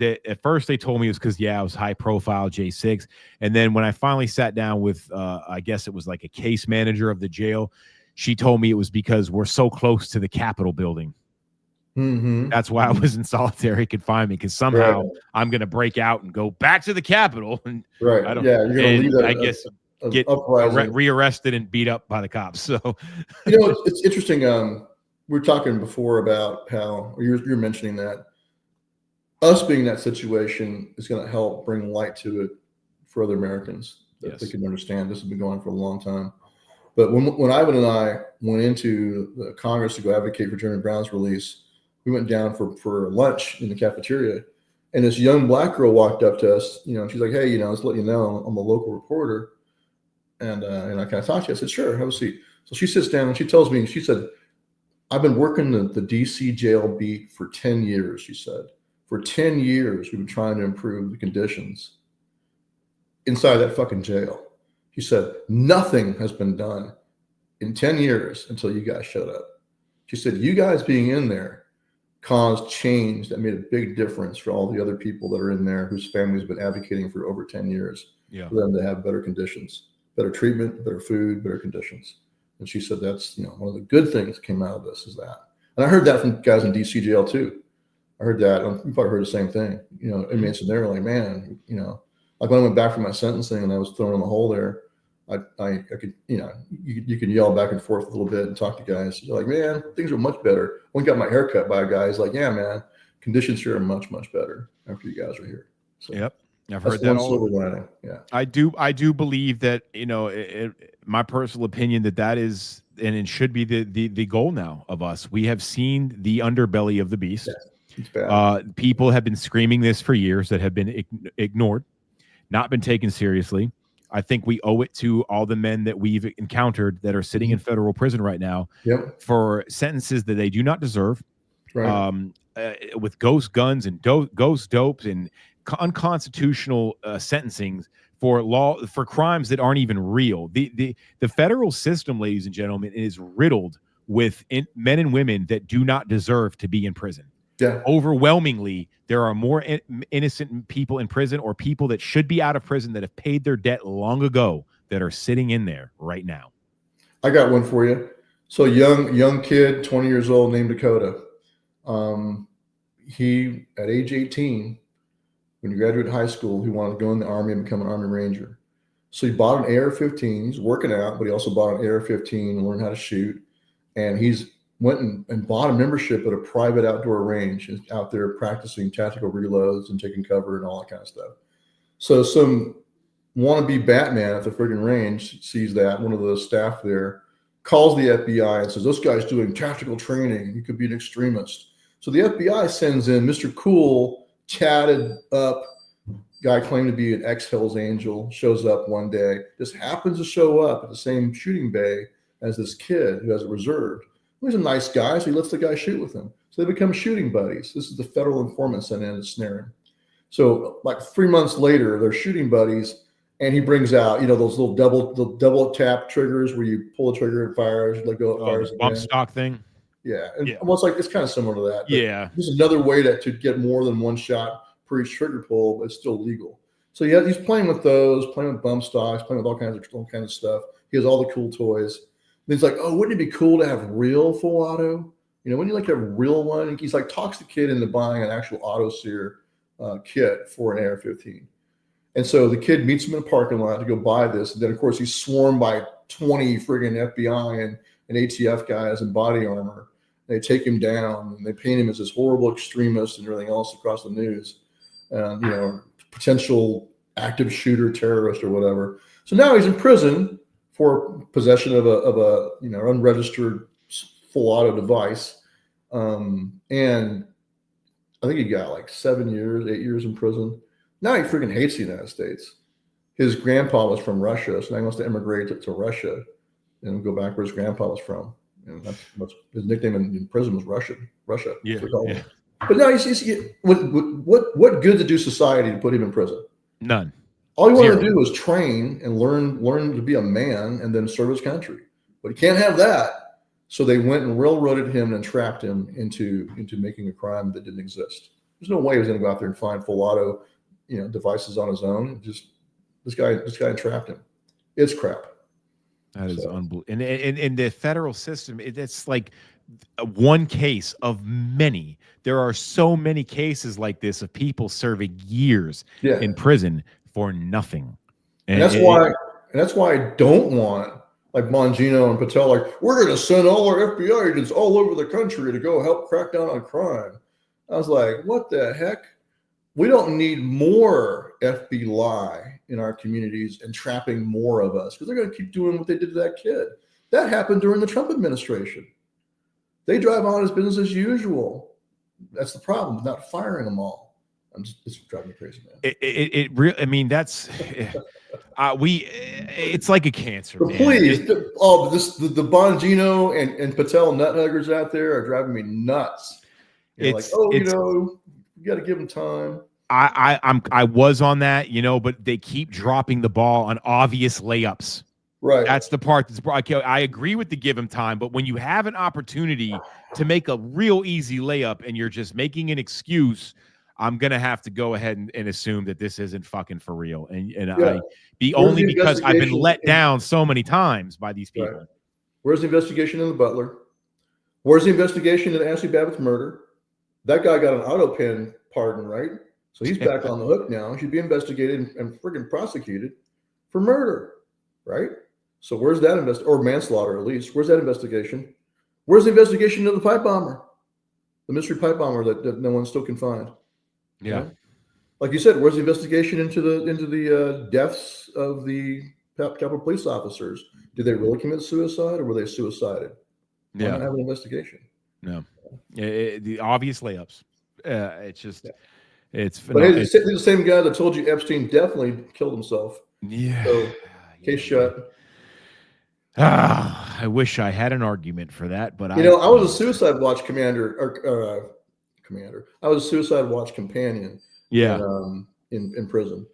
at first they told me it was because, I was high profile J6. And then when I finally sat down with, I guess it was like a case manager of the jail, she told me it was because we're so close to the Capitol building. Mm-hmm. That's why I was in solitary confinement, because somehow I'm going to break out and go back to the Capitol. And you're going to leave that. I guess get rearrested and beat up by the cops. So, it's interesting. We were talking before about how you're mentioning that us being in that situation is going to help bring light to it for other Americans that they can understand. This has been going on for a long time. But when Ivan and I went into the Congress to go advocate for Jeremy Brown's release, we went down for lunch in the cafeteria, and this young black girl walked up to us, and she's like, "Hey, just let you know, I'm a local reporter, and I kind of talked to you." I said, "Sure, have a seat." So she sits down and she tells me, she said, "I've been working the DC jail beat for 10 years." She said, "For 10 years, we've been trying to improve the conditions inside that fucking jail." She said, "Nothing has been done in 10 years until you guys showed up." She said, "You guys being in there caused change that made a big difference for all the other people that are in there whose families have been advocating for over 10 years for them to have better conditions, better treatment, better food, better conditions." And she said, that's, one of the good things that came out of this is that. And I heard that from guys in DC jail too. I heard that. You probably heard the same thing. Inmates in there were like, man, like when I went back for my sentencing and I was thrown in the hole there, I could, you can yell back and forth a little bit and talk to guys. You're like, man, things are much better. When I got my hair cut by a guy, he's like, yeah, man, conditions here are much, much better after you guys are here. So I've heard that all. Yeah, I do believe that, my personal opinion that is, and it should be the goal now of us. We have seen the underbelly of the beast. Yeah, it's bad. People have been screaming this for years that have been ignored, not been taken seriously. I think we owe it to all the men that we've encountered that are sitting in federal prison right now for sentences that they do not deserve, with ghost guns and ghost dopes and unconstitutional sentencings for crimes that aren't even real. The federal system, ladies and gentlemen, is riddled with men and women that do not deserve to be in prison. Yeah. Overwhelmingly, there are more innocent people in prison, or people that should be out of prison that have paid their debt long ago that are sitting in there right now. I got one for you. So young kid, 20 years old, named Dakota. He, at age 18, when he graduated high school, he wanted to go in the Army and become an Army Ranger. So he bought an AR-15. He's working out, but he also bought an AR-15 and learned how to shoot. And he's went and bought a membership at a private outdoor range and out there practicing tactical reloads and taking cover and all that kind of stuff. So some wannabe Batman at the friggin' range sees that. One of the staff there calls the FBI and says, "This guy's doing tactical training. He could be an extremist." So the FBI sends in Mr. Cool, chatted up guy claimed to be an ex-Hells Angel, shows up one day, just happens to show up at the same shooting bay as this kid who has it reserved. Well, he's a nice guy, so he lets the guy shoot with him. So they become shooting buddies. This is the federal informant sent in to snare him. So like 3 months later, they're shooting buddies, and he brings out, those little double tap triggers where you pull the trigger and fires, let go, it fires. Bump stock thing. Yeah, and almost like it's kind of similar to that. Yeah, there's another way to get more than one shot per each trigger pull, but it's still legal. So yeah, he's playing with those, playing with bump stocks, playing with all kinds of stuff. He has all the cool toys. And he's like, "Oh, wouldn't it be cool to have real full auto? Wouldn't you like to have a real one?" And he's like, talks the kid into buying an actual auto sear kit for an AR-15. And so the kid meets him in a parking lot to go buy this. And then, of course, he's swarmed by 20 friggin' FBI and ATF guys in body armor. They take him down and they paint him as this horrible extremist and everything else across the news, and potential active shooter, terrorist, or whatever. So now he's in prison for possession of a unregistered full auto device, and I think he got like 7 years, 8 years in prison. Now he freaking hates the United States. His grandpa was from Russia, so now he wants to immigrate to Russia and go back where his grandpa was from. And that's his nickname in prison was Russia. Yeah. But now what good to do society to put him in prison? None. All he wanted to do was train and learn to be a man and then serve his country. But he can't have that. So they went and railroaded him and trapped him into making a crime that didn't exist. There's no way he was going to go out there and find full auto, devices on his own. Just this guy trapped him. It's crap. That is unbelievable. And in the federal system, it's like one case of many. There are so many cases like this of people serving years in prison for nothing. And that's why I don't want like Bongino and Patel, like, we're going to send all our FBI agents all over the country to go help crack down on crime. I was like, what the heck? We don't need more FBI in our communities and trapping more of us because they're going to keep doing what they did to that kid. That happened during the Trump administration. They drive on as business as usual. That's the problem, not firing them all. It's driving me crazy, man. It really, I mean, that's it's like a cancer. But please, the Bongino and Patel nuthuggers out there are driving me nuts. You got to give them time. I was on that, but they keep dropping the ball on obvious layups. Right. That's the part that's I agree with the give him time, but when you have an opportunity to make a real easy layup and you're just making an excuse, I'm gonna have to go ahead and assume that this isn't fucking for real. Only because I've been let down so many times by these people. Right. Where's the investigation into the Butler? Where's the investigation into Ashley Babbitt's murder? That guy got an auto pen pardon, right? So he's back on the hook now. He should be investigated and friggin' prosecuted for murder, right? So where's that or manslaughter at least? Where's that investigation? Where's the investigation into the pipe bomber? The mystery pipe bomber that no one still can find. Yeah. Like you said, where's the investigation into the deaths of the Capitol police officers? Did they really commit suicide or were they suicided? Why not have an investigation? No. The obvious layups. It's just, it's But it's the same guy that told you Epstein definitely killed himself. Yeah. So, case shut. I wish I had an argument for that, but I was a suicide watch commander. I was a suicide watch companion. Yeah. In prison,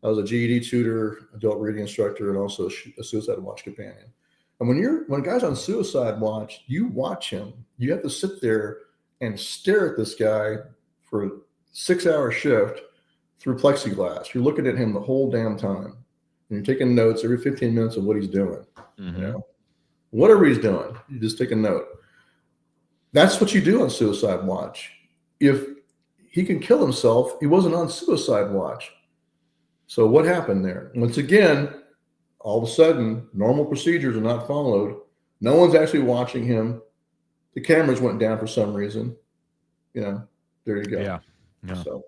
I was a GED tutor, adult reading instructor, and also a suicide watch companion. And when a guy's on suicide watch, you watch him. You have to sit there and stare at this guy for a 6-hour shift through plexiglass. You're looking at him the whole damn time. And you're taking notes every 15 minutes of what he's doing. Mm-hmm. Whatever he's doing, you just take a note. That's what you do on suicide watch. If he can kill himself, he wasn't on suicide watch. So what happened there? Once again, all of a sudden, normal procedures are not followed. No one's actually watching him. The cameras went down for some reason. There you go. Yeah. So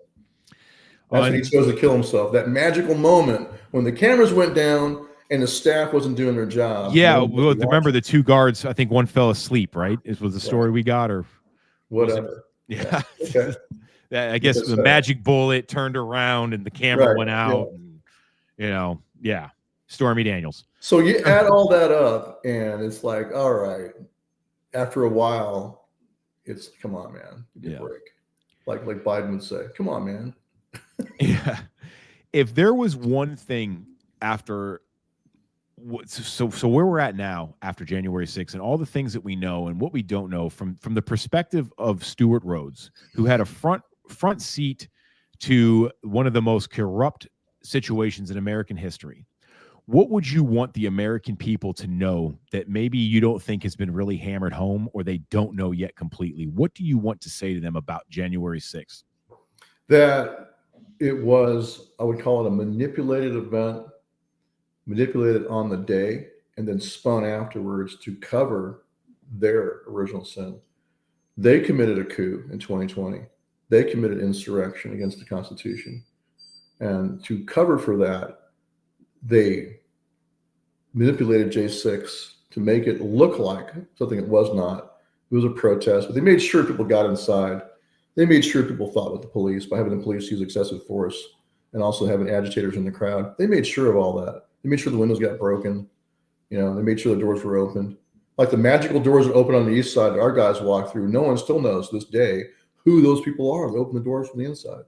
that's when he chose to kill himself. That magical moment when the cameras went down and the staff wasn't doing their job. Yeah. Well, remember the 2 guards, I think one fell asleep, right? This was the story we got or whatever. Yeah. Okay. I guess the magic bullet turned around and the camera went out. And, Stormy Daniels. So you add all that up and it's like, all right, after a while, it's come on, man. Give me a break. Like Biden would say, come on, man. Yeah. If there was one thing after so where we're at now after January 6th and all the things that we know and what we don't know from the perspective of Stewart Rhoads, who had a front seat to one of the most corrupt situations in American history, what would you want the American people to know that maybe you don't think has been really hammered home or they don't know yet completely? What do you want to say to them about January 6th? That it was, I would call it a manipulated event, manipulated on the day, and then spun afterwards to cover their original sin. They committed a coup in 2020. They committed insurrection against the Constitution. And to cover for that, they manipulated J6 to make it look like something it was not. It was a protest, but they made sure people got inside. They made sure people fought with the police by having the police use excessive force and also having agitators in the crowd. They made sure of all that. They made sure the windows got broken. They made sure the doors were opened. Like the magical doors that open on the east side that our guys walk through, no one still knows to this day who those people are. They open the doors from the inside.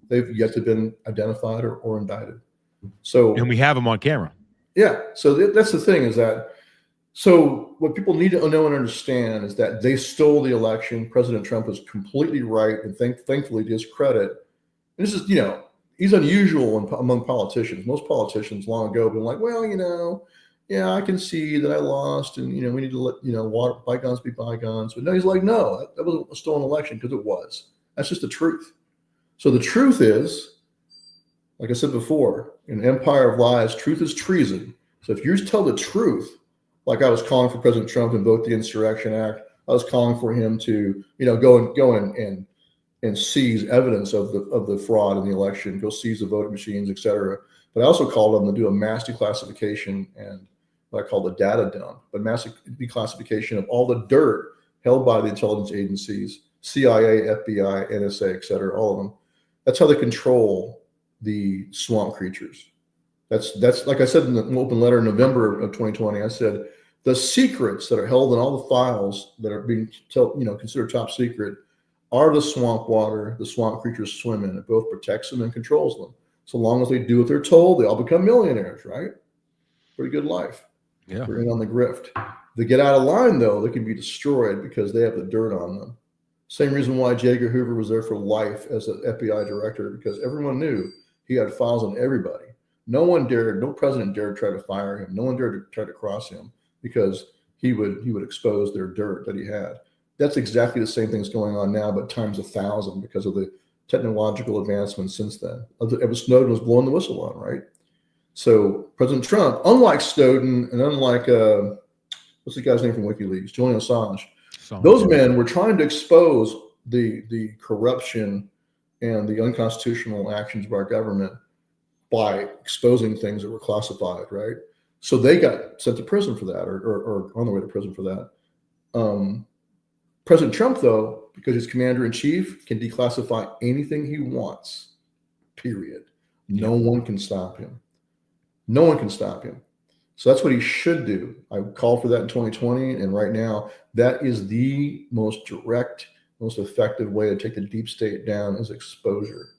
They've yet to been identified or indicted. So, And we have them on camera. yeah. So that's the thing is that, so what people need to know and understand is that they stole the election. President Trump is completely right. And thankfully, to his credit, and this is, he's unusual among politicians. Most politicians long ago have been like, well, yeah, I can see that I lost, and we need to let bygones be bygones. But no, he's like, no, that wasn't a stolen election, because it was. That's just the truth. So the truth is, like I said before, in an empire of lies, truth is treason. So if you tell the truth, like I was calling for President Trump to invoke the Insurrection Act, I was calling for him to go and seize evidence of the fraud in the election, go seize the voting machines, et cetera. But I also called them to do a mass declassification and what I call the data dump, but mass declassification of all the dirt held by the intelligence agencies, CIA, FBI, NSA, et cetera, all of them. That's how they control the swamp creatures. That's like I said in the open letter in November of 2020, I said, the secrets that are held in all the files that are being considered top secret are the swamp water the swamp creatures swim in. It both protects them and controls them. So long as they do what they're told, they all become millionaires, right? Pretty good life. Yeah. We're in on the grift. If they get out of line, though, they can be destroyed because they have the dirt on them. Same reason why J. Edgar Hoover was there for life as an FBI director, because everyone knew he had files on everybody. No president dared try to fire him. No one dared to try to cross him because he would expose their dirt that he had. That's exactly the same thing's going on now, but times 1,000 because of the technological advancements since then. Edward Snowden was blowing the whistle on, right? So President Trump, unlike Snowden and unlike what's the guy's name from WikiLeaks, Julian Assange, those men were trying to expose the corruption and the unconstitutional actions of our government by exposing things that were classified, right? So they got sent to prison for that, or on the way to prison for that. President Trump, though, because he's commander-in-chief, can declassify anything he wants, period. No one can stop him. No one can stop him. So that's what he should do. I called for that in 2020, and right now, that is the most direct, most effective way to take the deep state down is exposure.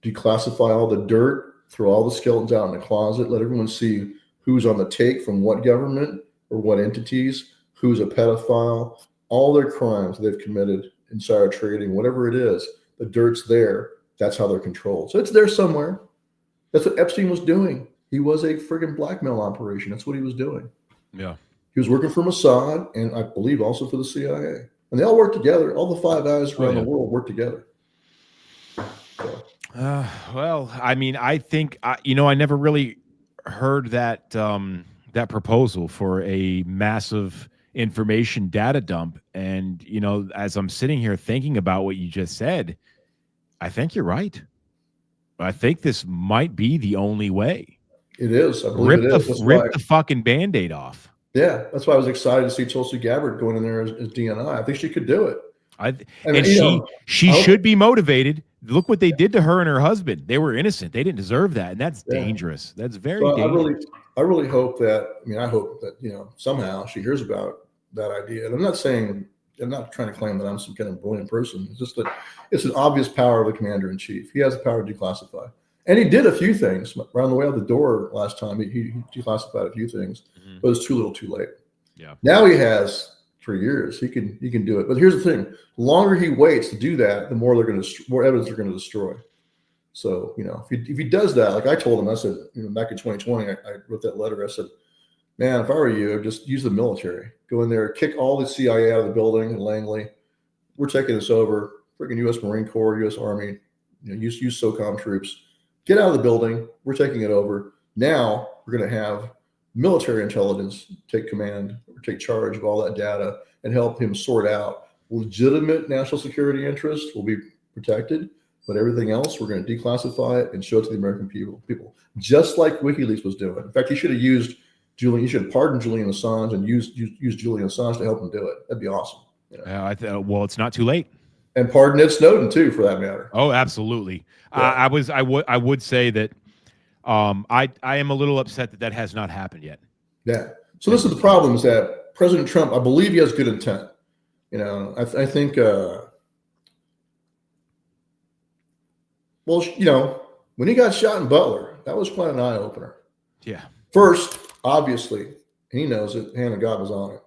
Declassify all the dirt, throw all the skeletons out in the closet, let everyone see who's on the take from what government or what entities, who's a pedophile, all their crimes they've committed, insider trading, whatever it is, the dirt's there. That's how they're controlled. So it's there somewhere. That's what Epstein was doing. He was a friggin' blackmail operation. That's what he was doing. Yeah. He was working for Mossad and I believe also for the CIA. And they all work together. All the Five Eyes around the world work together. So. Well, I mean, I think, I never really heard that that proposal for a massive information data dump. And, as I'm sitting here thinking about what you just said, I think you're right. I think this might be the only way. It is. I believe it is. Rip the fucking Band-Aid off. Yeah, that's why I was excited to see Tulsi Gabbard going in there as DNI. I think she could do it. She should be motivated. Look what they did to her and her husband. They were innocent. They didn't deserve that, and that's dangerous. That's very dangerous. I really hope that. I hope that somehow she hears about that idea. And I'm not trying to claim that I'm some kind of brilliant person. It's just that it's an obvious power of the commander-in-chief. He has the power to declassify. And he did a few things around the way out the door last time. He declassified a few things, but it was too little, too late. Yeah. Now he has for years. He can do it. But here's the thing: the longer he waits to do that, the more more evidence they're going to destroy. So if he does that, like I told him, I said, back in 2020, I wrote that letter. I said, man, if I were you, I'd just use the military. Go in there, kick all the CIA out of the building in Langley. We're taking this over. Freaking U.S. Marine Corps, U.S. Army, use SOCOM troops. Get out of the building. We're taking it over. Now we're going to have military intelligence take command or take charge of all that data and help him sort out legitimate national security interests will be protected, but everything else we're going to declassify it and show it to the American people, just like WikiLeaks was doing. In fact, he should have used Julian. He should have pardoned Julian Assange and used Julian Assange to help him do it. That'd be awesome. Well, it's not too late. And pardon Ed Snowden too, for that matter. Oh, absolutely. Yeah. I would say that I am a little upset that has not happened yet. Yeah. So this is the problem: is that President Trump, I believe he has good intent. I think. Well, when he got shot in Butler, that was quite an eye opener. Yeah. First, obviously, he knows that the hand of God was on him.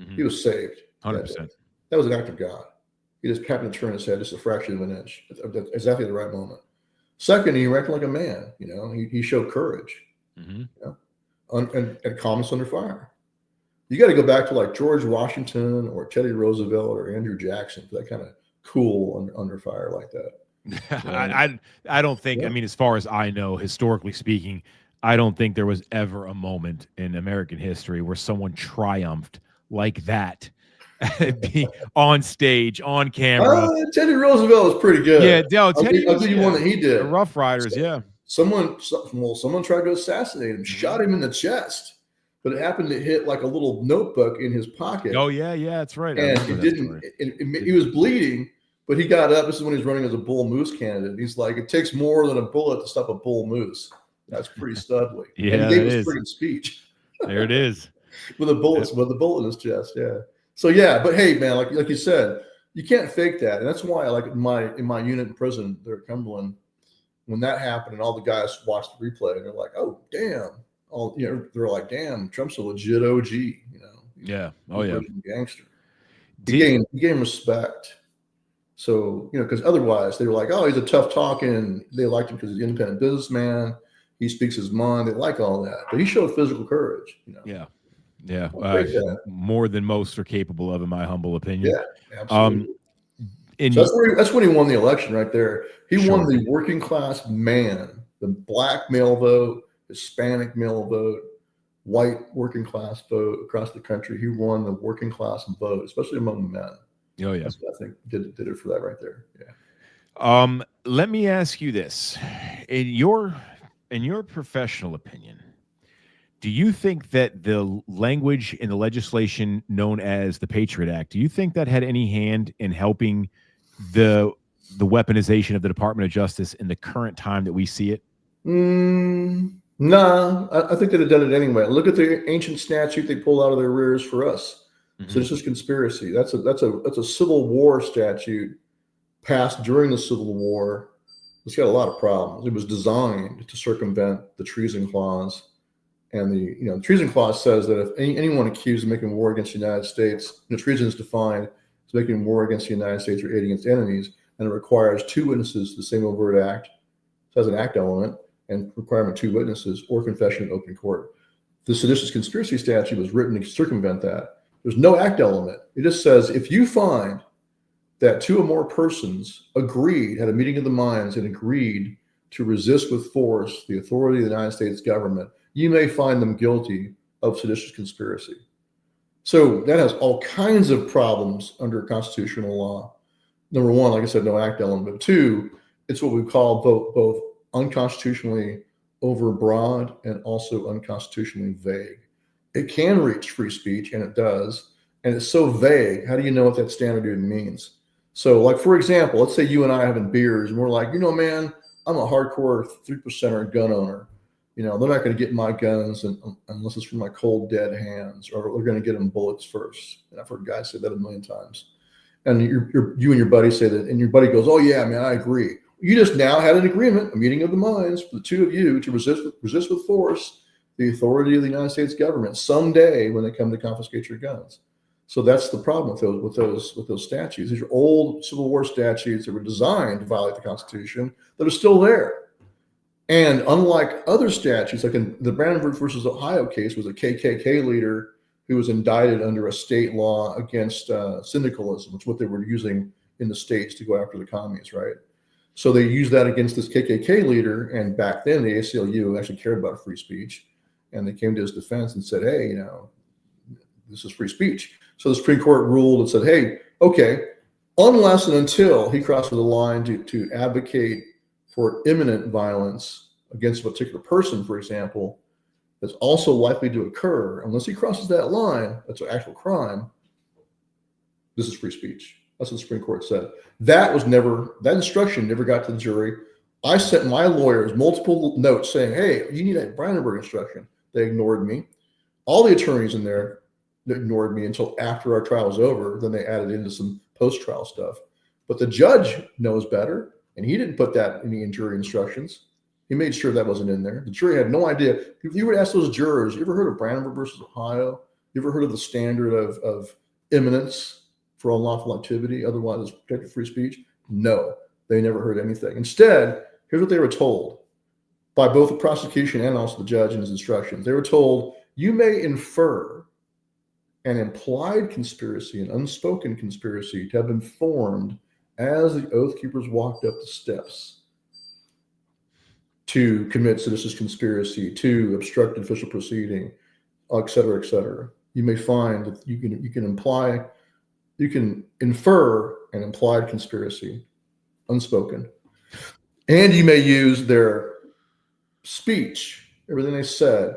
Mm-hmm. He was saved. 100%. That was an act of God. He just happened to turn his head just a fraction of an inch at exactly the right moment. Second, he acted like a man. He showed courage. Mm-hmm. And calmness under fire. You got to go back to like George Washington or Teddy Roosevelt or Andrew Jackson for that kind of cool under fire like that. I don't think. I mean, as far as I know, historically speaking, I don't think there was ever a moment in American history where someone triumphed like that. Be on stage, on camera. Teddy Roosevelt was pretty good. Yeah, Teddy. I'll give you one that he did. The Rough Riders, yeah. Someone tried to assassinate him, shot him in the chest, but it happened to hit like a little notebook in his pocket. Oh yeah, that's right. And he didn't. He was bleeding, but he got up. This is when he was running as a bull moose candidate. He's like, it takes more than a bullet to stop a bull moose. That's pretty studly. Yeah, and he gave his friggin' speech. There it is. with a bullet in his chest. Yeah. So yeah, but hey, man, like you said, you can't fake that, and that's why, like in my unit in prison there at Cumberland, when that happened, and all the guys watched the replay, and they're like, "Oh, damn!" They're like, "Damn, Trump's a legit OG." Yeah. Oh yeah. Gangster. He gained respect. So because otherwise they were like, "Oh, he's a tough talking." They liked him because he's an independent businessman. He speaks his mind. They like all that, but he showed physical courage. Yeah. Yeah, more than most are capable of, in my humble opinion. Yeah, absolutely. So that's when he won the election, right there. He won the working class man, the black male vote, Hispanic male vote, white working class vote across the country. He won the working class vote, especially among the men. Oh yeah, that's what I think did it for that right there. Yeah. Let me ask you this: in your professional opinion, do you think that the language in the legislation known as the Patriot Act, do you think that had any hand in helping the weaponization of the Department of Justice in the current time that we see it? No, I think they'd have done it anyway. Look at the ancient statute they pulled out of their rears for us. Mm-hmm. So this is conspiracy. That's a Civil War statute passed during the Civil War. It's got a lot of problems. It was designed to circumvent the treason clause. And the treason clause says that if anyone accused of making war against the United States, treason is defined as making war against the United States or aiding against enemies, and it requires two witnesses to the same overt act. It has an act element and requirement two witnesses or confession in open court. The seditious conspiracy statute was written to circumvent that. There's no act element. It just says if you find that two or more persons had a meeting of the minds and agreed to resist with force the authority of the United States government, you may find them guilty of seditious conspiracy. So that has all kinds of problems under constitutional law. Number one, like I said, no act element. But two, it's what we call both unconstitutionally overbroad and also unconstitutionally vague. It can reach free speech, and it does. And it's so vague. How do you know what that standard even means? So, like, for example, let's say you and I are having beers, and we're like, man, I'm a hardcore 3%er gun owner. They're not going to get my guns unless it's from my cold, dead hands, or they're going to get them bullets first. And I've heard guys say that a million times. And you and your buddy say that, and your buddy goes, "Oh yeah, man, I agree." You just now had an agreement, a meeting of the minds for the two of you to resist with force the authority of the United States government someday when they come to confiscate your guns. So that's the problem with those statutes. These are old Civil War statutes that were designed to violate the Constitution that are still there. And unlike other statutes, like in the Brandenburg versus Ohio case, was a KKK leader who was indicted under a state law against syndicalism, which is what they were using in the States to go after the commies, right? So they used that against this KKK leader, and back then the ACLU actually cared about free speech, and they came to his defense and said, hey, this is free speech. So the Supreme Court ruled and said, hey, okay, unless and until he crosses the line to advocate for imminent violence against a particular person, for example, that's also likely to occur, unless he crosses that line, that's an actual crime, this is free speech. That's what the Supreme Court said. That instruction never got to the jury. I sent my lawyers multiple notes saying, hey, you need a Brandenburg instruction. They ignored me. All the attorneys in there ignored me until after our trial was over. Then they added into some post-trial stuff. But the judge knows better, and he didn't put that in the jury instructions. He made sure that wasn't in there. The jury had no idea. If you would ask those jurors, you ever heard of Brandenburg versus Ohio? You ever heard of the standard of imminence for unlawful activity, otherwise it's protected free speech? No, they never heard anything. Instead, here's what they were told by both the prosecution and also the judge in his instructions. They were told, you may infer an implied conspiracy, an unspoken conspiracy to have been formed as the Oath Keepers walked up the steps to commit seditious conspiracy, to obstruct official proceeding, et cetera, et cetera. You may find that you can infer an implied conspiracy, unspoken, and you may use their speech, everything they said,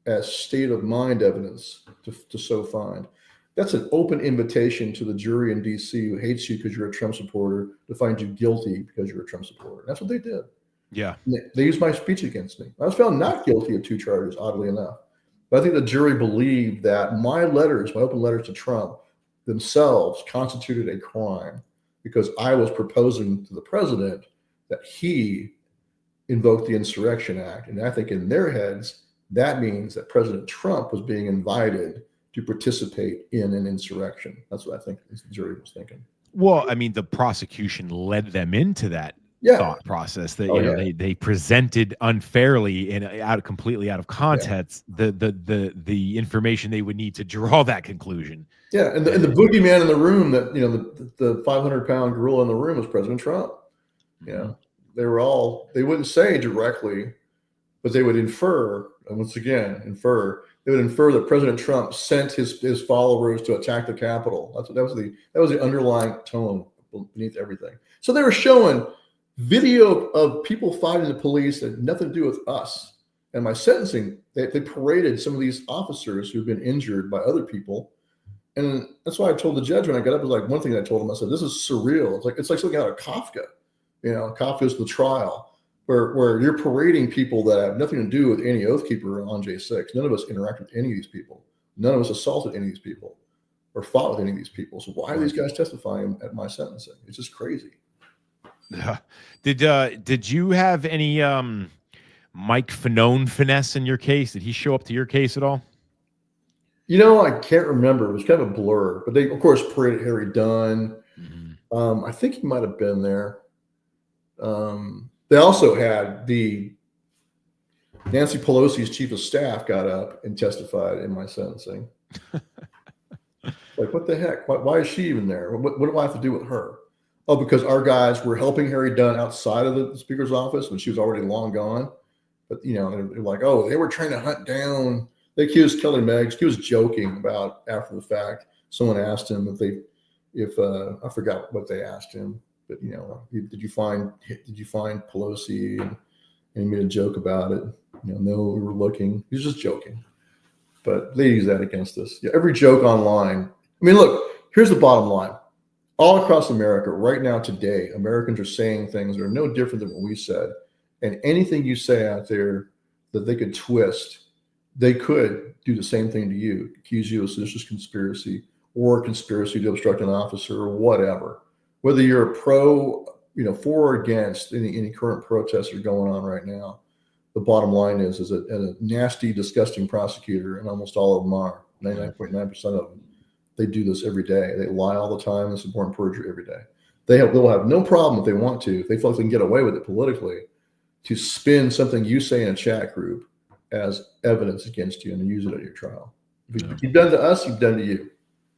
as state of mind evidence to so find. That's an open invitation to the jury in DC who hates you because you're a Trump supporter to find you guilty because you're a Trump supporter. That's what they did. Yeah. They used my speech against me. I was found not guilty of 2 charges, oddly enough. But I think the jury believed that my open letters to Trump themselves constituted a crime because I was proposing to the president that he invoked the Insurrection Act. And I think in their heads, that means that President Trump was being invited to participate in an insurrection. That's what I think the jury was thinking. Well, I mean, the prosecution led them into that thought process that they presented unfairly and completely out of context the information they would need to draw that conclusion. Yeah, and the boogeyman in the room, that the 500-pound gorilla in the room was President Trump. They wouldn't say directly, but they would infer, and once again they would infer that President Trump sent his followers to attack the Capitol. That was the underlying tone beneath everything. So they were showing video of people fighting the police that had nothing to do with us. And my sentencing, they paraded some of these officers who've been injured by other people. And that's why I told the judge when I got up, it was like one thing I told him, I said, this is surreal. It's like something out of Kafka. Kafka's The Trial, where you're parading people that have nothing to do with any Oath Keeper on J6. None of us interact with any of these people. None of us assaulted any of these people or fought with any of these people. So why are these guys testifying at my sentencing? It's just crazy. Did you have any Mike Fanone finesse in your case? Did he show up to your case at all? I can't remember. It was kind of a blur. But they, of course, paraded Harry Dunn. Mm-hmm. I think he might have been there. They also had Nancy Pelosi's chief of staff got up and testified in my sentencing. Like, what the heck? Why is she even there? What do I have to do with her? Oh, because our guys were helping Harry Dunn outside of the speaker's office when she was already long gone. But, they're like, oh, they were trying to hunt down. They accused Kelly Meggs. He was joking about after the fact. Someone asked him if I forgot what they asked him. But did you find Pelosi? And he made a joke about it. No, we were looking. He was just joking. But they use that against us. Yeah, every joke online. I mean, look, here's the bottom line. All across America right now today, Americans are saying things that are no different than what we said. And anything you say out there that they could twist, they could do the same thing to you, accuse you of seditious conspiracy or conspiracy to obstruct an officer or whatever. Whether you're a for or against any current protests that are going on right now, the bottom line is a nasty, disgusting prosecutor, and almost all of them are, 99.9% of them. They do this every day. They lie all the time and support perjury every day. They'll have no problem if they want to, if they feel like they can get away with it politically, to spin something you say in a chat group as evidence against you and use it at your trial. If you've done to us, you've done to you.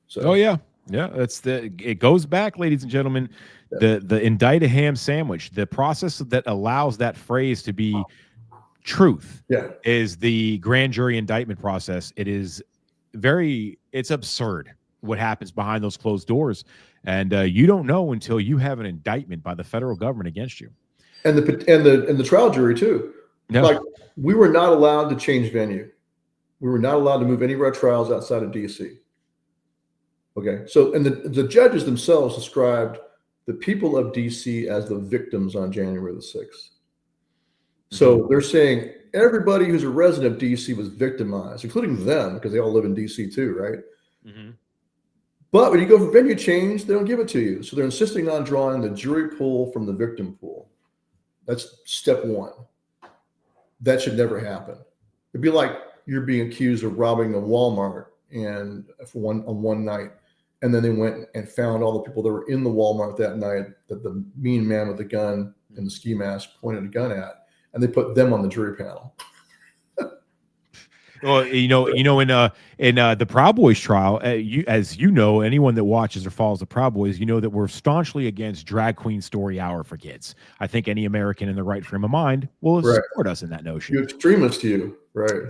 So. Oh yeah. It goes back, ladies and gentlemen, the indict a ham sandwich, the process that allows that phrase to be truth Yeah. is the grand jury indictment process. It's absurd what happens behind those closed doors. And you don't know until you have an indictment by the federal government against you. And the trial jury too. No. Like, we were not allowed to change venue. We were not allowed to move any of our trials outside of DC. Okay. So, and the judges themselves described the people of DC as the victims on January the 6th. So they're saying everybody who's a resident of DC was victimized, including them, because they all live in DC too, right? Mm-hmm. But when you go for venue change, they don't give it to you. So they're insisting on drawing the jury pool from the victim pool. That's step one. That should never happen. It'd be like you're being accused of robbing a Walmart on one night, and then they went and found all the people that were in the Walmart that night that the mean man with the gun and the ski mask pointed a gun at, and they put them on the jury panel. Well, in the Proud Boys trial, as you know, anyone that watches or follows the Proud Boys, you know that we're staunchly against drag queen story hour for kids. I think any American in the right frame of mind will support us in that notion. You extremist, right?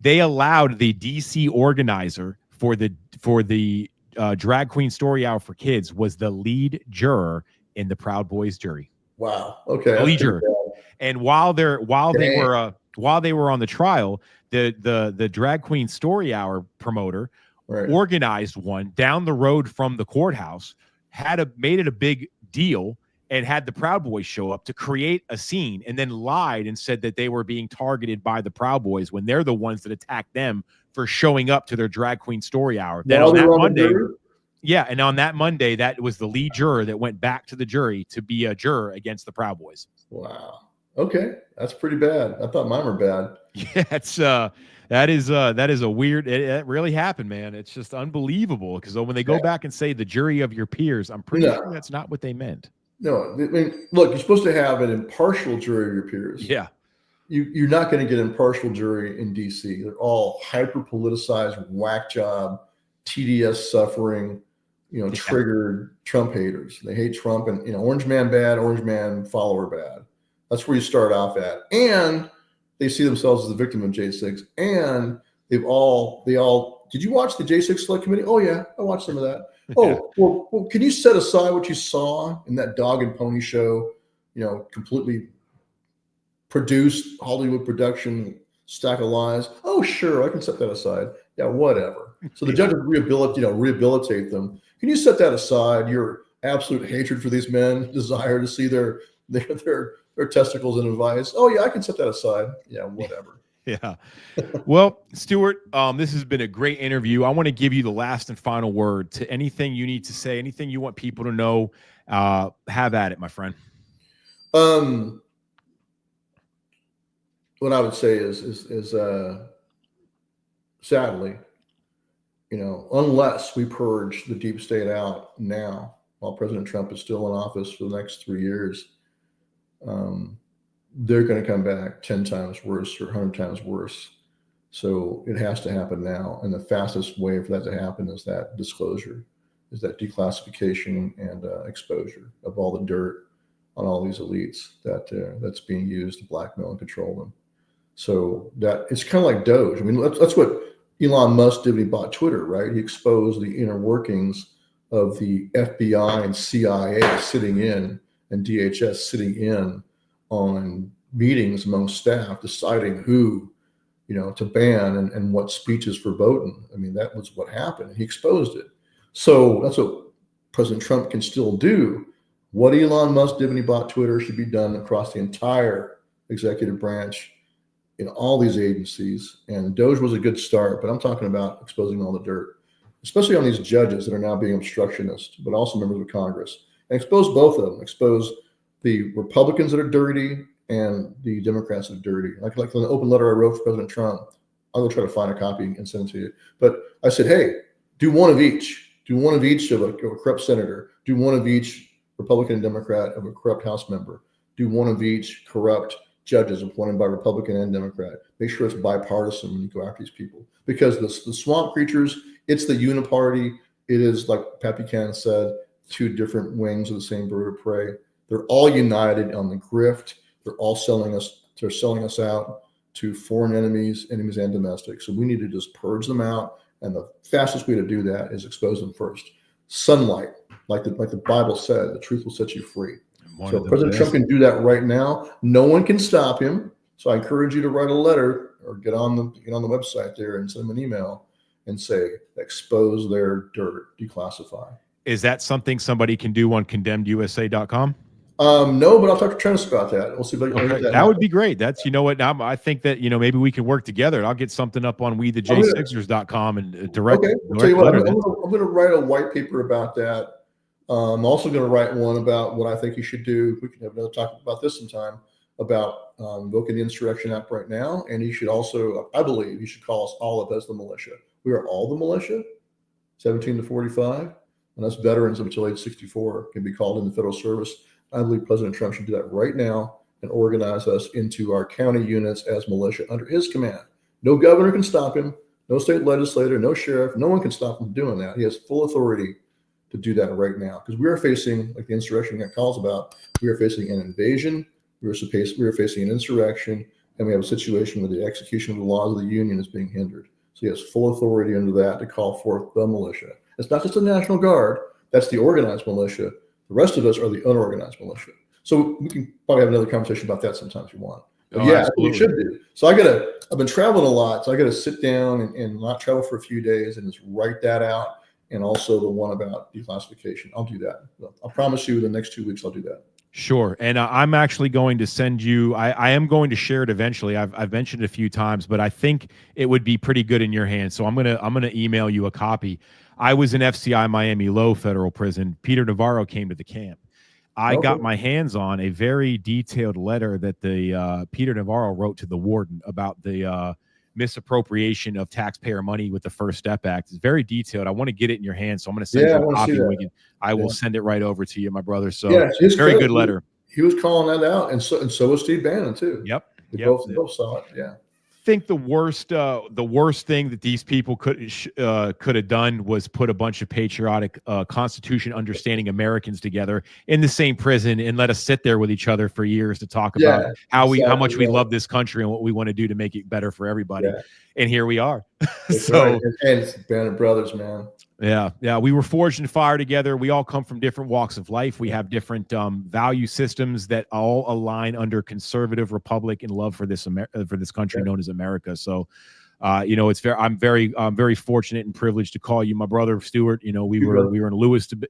They allowed the DC organizer for the drag queen story hour for kids was the lead juror in the Proud Boys jury. Wow. Okay. The lead juror. And while they were on the trial, the drag queen story hour promoter organized one down the road from the courthouse, made it a big deal, and had the Proud Boys show up to create a scene, and then lied and said that they were being targeted by the Proud Boys when they're the ones that attacked them for showing up to their drag queen story hour. Then on that Monday, and on that Monday, that was the lead juror that went back to the jury to be a juror against the Proud Boys. Wow. Okay, that's pretty bad. I thought mine were bad. Yeah, that is a weird. It really happened, man. It's just unbelievable because when they go back and say the jury of your peers, I'm pretty sure that's not what they meant. No, I mean, look, you're supposed to have an impartial jury of your peers. Yeah, you're not going to get an impartial jury in DC. They're all hyper politicized, whack job, TDS suffering, triggered Trump haters. They hate Trump, and orange man bad, orange man follower bad. That's where you start off at. And they see themselves as the victim of J6. And they all, did you watch the J6 Select Committee? Oh yeah, I watched some of that. Oh, well, can you set aside what you saw in that dog and pony show, completely produced Hollywood production, stack of lies? Oh, sure, I can set that aside. Yeah, whatever. So the judge would rehabilitate them. Can you set that aside? Your absolute hatred for these men, desire to see their testicles in a vice. Oh yeah, I can set that aside. Yeah, whatever. Yeah. Well, Stewart, this has been a great interview. I want to give you the last and final word to anything you need to say, anything you want people to know. Have at it, my friend. What I would say is sadly, unless we purge the deep state out now, while President Trump is still in office for the next 3 years, they're going to come back 10 times worse or 100 times worse. So it has to happen now. And the fastest way for that to happen is that disclosure, is that declassification and exposure of all the dirt on all these elites that's being used to blackmail and control them. So that it's kind of like Doge. I mean, that's what Elon Musk did when he bought Twitter, right? He exposed the inner workings of the FBI and CIA sitting in and DHS sitting in on meetings among staff, deciding who, to ban and what speeches verboten. I mean, that was what happened. He exposed it. So that's what President Trump can still do. What Elon Musk did when he bought Twitter should be done across the entire executive branch in all these agencies. And Doge was a good start, but I'm talking about exposing all the dirt, especially on these judges that are now being obstructionists, but also members of Congress. And expose both of them. Expose the Republicans that are dirty and the Democrats that are dirty. Like the open letter I wrote for President Trump, I'll go try to find a copy and send it to you. But I said, hey, do one of each. Do one of each of a corrupt senator. Do one of each Republican and Democrat of a corrupt House member. Do one of each corrupt judges appointed by Republican and Democrat. Make sure it's bipartisan when you go after these people. Because the swamp creatures, it's the uniparty. It is, like Pat Buchanan said, two different wings of the same bird of prey. They're all united on the grift. They're all selling us They're selling us out to foreign enemies and domestic. So we need to just purge them out. And the fastest way to do that is expose them first. Sunlight, like the Bible said, the truth will set you free. So President Trump can do that right now. No one can stop him. So I encourage you to write a letter or get on the website there and send them an email and say, expose their dirt, declassify. Is that something somebody can do on condemnedusa.com? No, but I'll talk to Trent about that. We'll see if I can get that. That would be great. That's, you know what, now I think that, maybe we can work together. I'll get something up on WeTheJ6ers.com and direct. Okay, I'll tell you what, I'm going to write a white paper about that. I'm also going to write one about what I think you should do. We can have another talk about this sometime about invoking the Insurrection Act right now. And you should also, I believe, you should call us all up as the militia. We are all the militia, 17 to 45, and us veterans until age 64 can be called in the federal service. I believe President Trump should do that right now and organize us into our county units as militia under his command. No governor can stop him, no state legislator, no sheriff, no one can stop him from doing that. He has full authority to do that right now because we are facing, like the Insurrection Act calls about, we are facing an invasion, we are facing an insurrection, and we have a situation where the execution of the laws of the Union is being hindered. So he has full authority under that to call forth the militia. It's not just the National Guard, that's the organized militia. The rest of us are the unorganized militia. So we can probably have another conversation about that sometime if you want. But yeah, that's what we should do. So I've been traveling a lot, so I got to sit down and not travel for a few days and just write that out. And also the one about declassification. I'll do that. I'll promise you in the next 2 weeks, I'll do that. Sure. And I'm actually going to send you, I am going to share it eventually. I've mentioned it a few times, but I think it would be pretty good in your hands. So I'm going to email you a copy. I was in FCI Miami Low Federal Prison. Peter Navarro came to the camp. I got my hands on a very detailed letter that the Peter Navarro wrote to the warden about the misappropriation of taxpayer money with the First Step Act. It's very detailed. I want to get it in your hands, so I'm going to send you a copy. I will send it right over to you, my brother. So very good letter. He was calling that out, and so was Steve Bannon too. Yep. They both saw it. Yeah. I think the worst thing that these people could have done was put a bunch of patriotic, Constitution understanding Americans together in the same prison and let us sit there with each other for years to talk about how much we love this country and what we want to do to make it better for everybody. Yeah. And here we are. So right. And it's Bannon brothers, man. Yeah. We were forged in fire together. We all come from different walks of life. We have different value systems that all align under conservative republic and love for this country known as America. So, I'm very fortunate and privileged to call you my brother, Stewart. We were in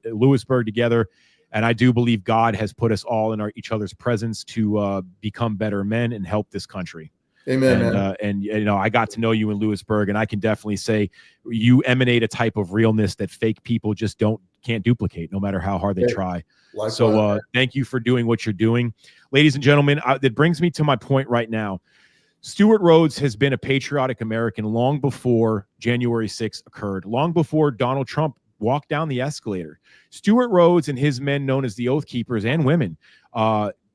Lewisburg together, and I do believe God has put us all in each other's presence to become better men and help this country. Amen. And I got to know you in Lewisburg, and I can definitely say you emanate a type of realness that fake people just can't duplicate, no matter how hard they try. Likewise. So thank you for doing what you're doing, ladies and gentlemen. That brings me to my point right now. Stewart Rhoads has been a patriotic American long before January 6th occurred, long before Donald Trump walked down the escalator. Stewart Rhoads and his men, known as the Oath Keepers, and women,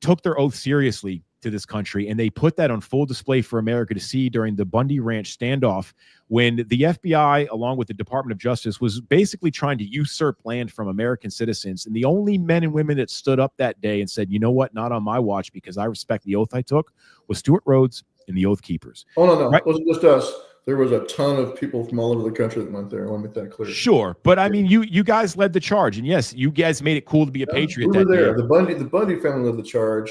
took their oath seriously to this country, and they put that on full display for America to see during the Bundy Ranch standoff, when the FBI, along with the Department of Justice, was basically trying to usurp land from American citizens. And the only men and women that stood up that day and said, you know what, not on my watch, because I respect the oath I took, was Stewart Rhoads and the Oath Keepers. Oh, no. Right? It wasn't just us. There was a ton of people from all over the country that went there. I want to make that clear. Sure. But I mean, you guys led the charge, and yes, you guys made it cool to be a patriot. We were there. The Bundy family led the charge.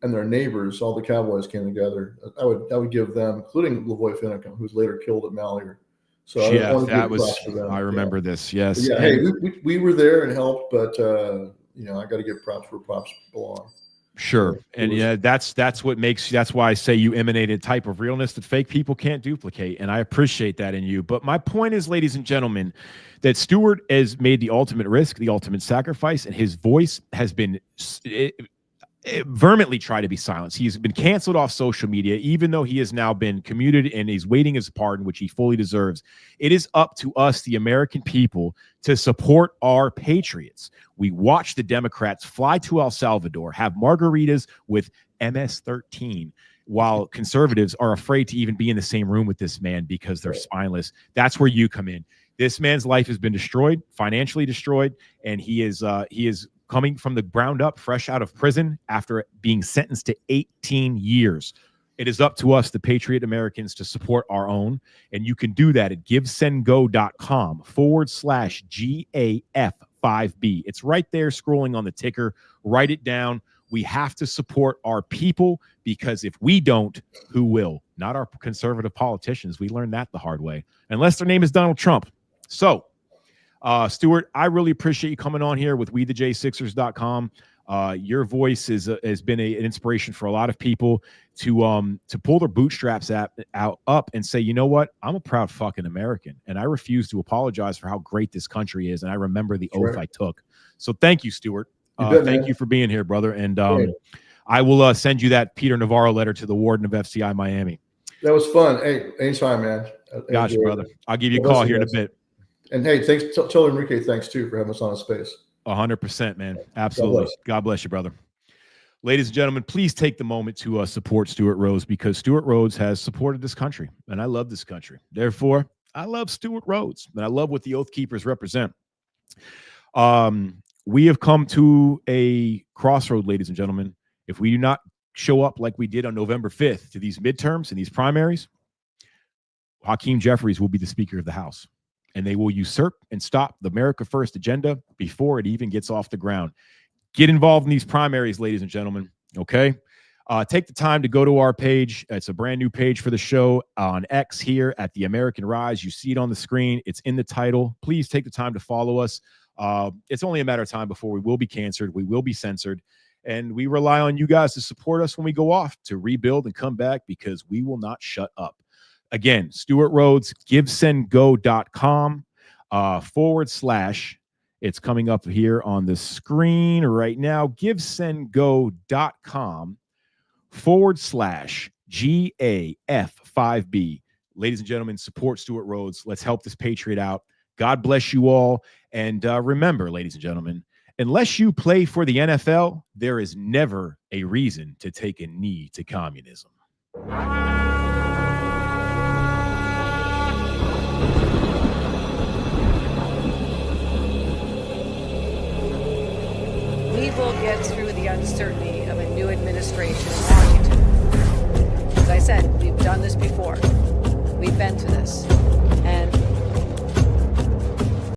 And their neighbors, all the cowboys came together. I would give them, including Lavoy Finicum, who was later killed at Malheur. So I remember this. Yes. But yeah. Hey, we were there and helped, but I got to give props where props belong. Sure. And that's why I say you emanated a type of realness that fake people can't duplicate. And I appreciate that in you. But my point is, ladies and gentlemen, that Stewart has made the ultimate risk, the ultimate sacrifice, and his voice has been vehemently try to be silenced. He's been canceled off social media, even though he has now been commuted and he's waiting his pardon, which he fully deserves. It is up to us, the American people, to support our patriots. We watch the Democrats fly to El Salvador, have margaritas with MS-13, while conservatives are afraid to even be in the same room with this man because they're spineless. That's where you come in. This man's life has been destroyed, financially destroyed, and he is coming from the ground up, fresh out of prison after being sentenced to 18 years It is up to us, the Patriot Americans, to support our own. And you can do that at givesendgo.com/GAF5B. It's right there scrolling on the ticker. Write it down. We have to support our people, because if we don't, who will? Not our conservative politicians. We learned that the hard way, unless their name is Donald Trump. So, Stewart, I really appreciate you coming on here with WeTheJ6ers.com. Your voice has been an inspiration for a lot of people to pull their bootstraps up and say, you know what? I'm a proud fucking American, and I refuse to apologize for how great this country is. And I remember the oath I took. So thank you, Stewart. Thank you for being here, brother. And I will send you that Peter Navarro letter to the warden of FCI Miami. That was fun. Hey, anytime, man. Gotcha, brother. I'll give you a call here in a bit. And hey, thanks. Tell Enrique thanks too for having us on his space. 100%, man. Absolutely. God bless you, brother. Ladies and gentlemen, please take the moment to support Stewart Rhoads, because Stewart Rhoads has supported this country, and I love this country. Therefore, I love Stewart Rhoads, and I love what the Oath Keepers represent. We have come to a crossroad, ladies and gentlemen. If we do not show up like we did on November 5th to these midterms and these primaries, Hakeem Jeffries will be the Speaker of the House, and they will usurp and stop the America First agenda before it even gets off the ground. Get involved in these primaries, ladies and gentlemen, okay? Take the time to go to our page. It's a brand new page for the show on X here at The American Rise. You see it on the screen. It's in the title. Please take the time to follow us. It's only a matter of time before we will be canceled. We will be censored. And we rely on you guys to support us when we go off, to rebuild and come back, because we will not shut up. Again, Stewart Rhoads, givesendgo.com / it's coming up here on the screen right now. Givesendgo.com / GAF5B. Ladies and gentlemen, support Stewart Rhoads. Let's help this patriot out. God bless you all. And remember, ladies and gentlemen, unless you play for the NFL, there is never a reason to take a knee to communism. We will get through the uncertainty of a new administration in Washington. As I said, we've done this before. We've been through this.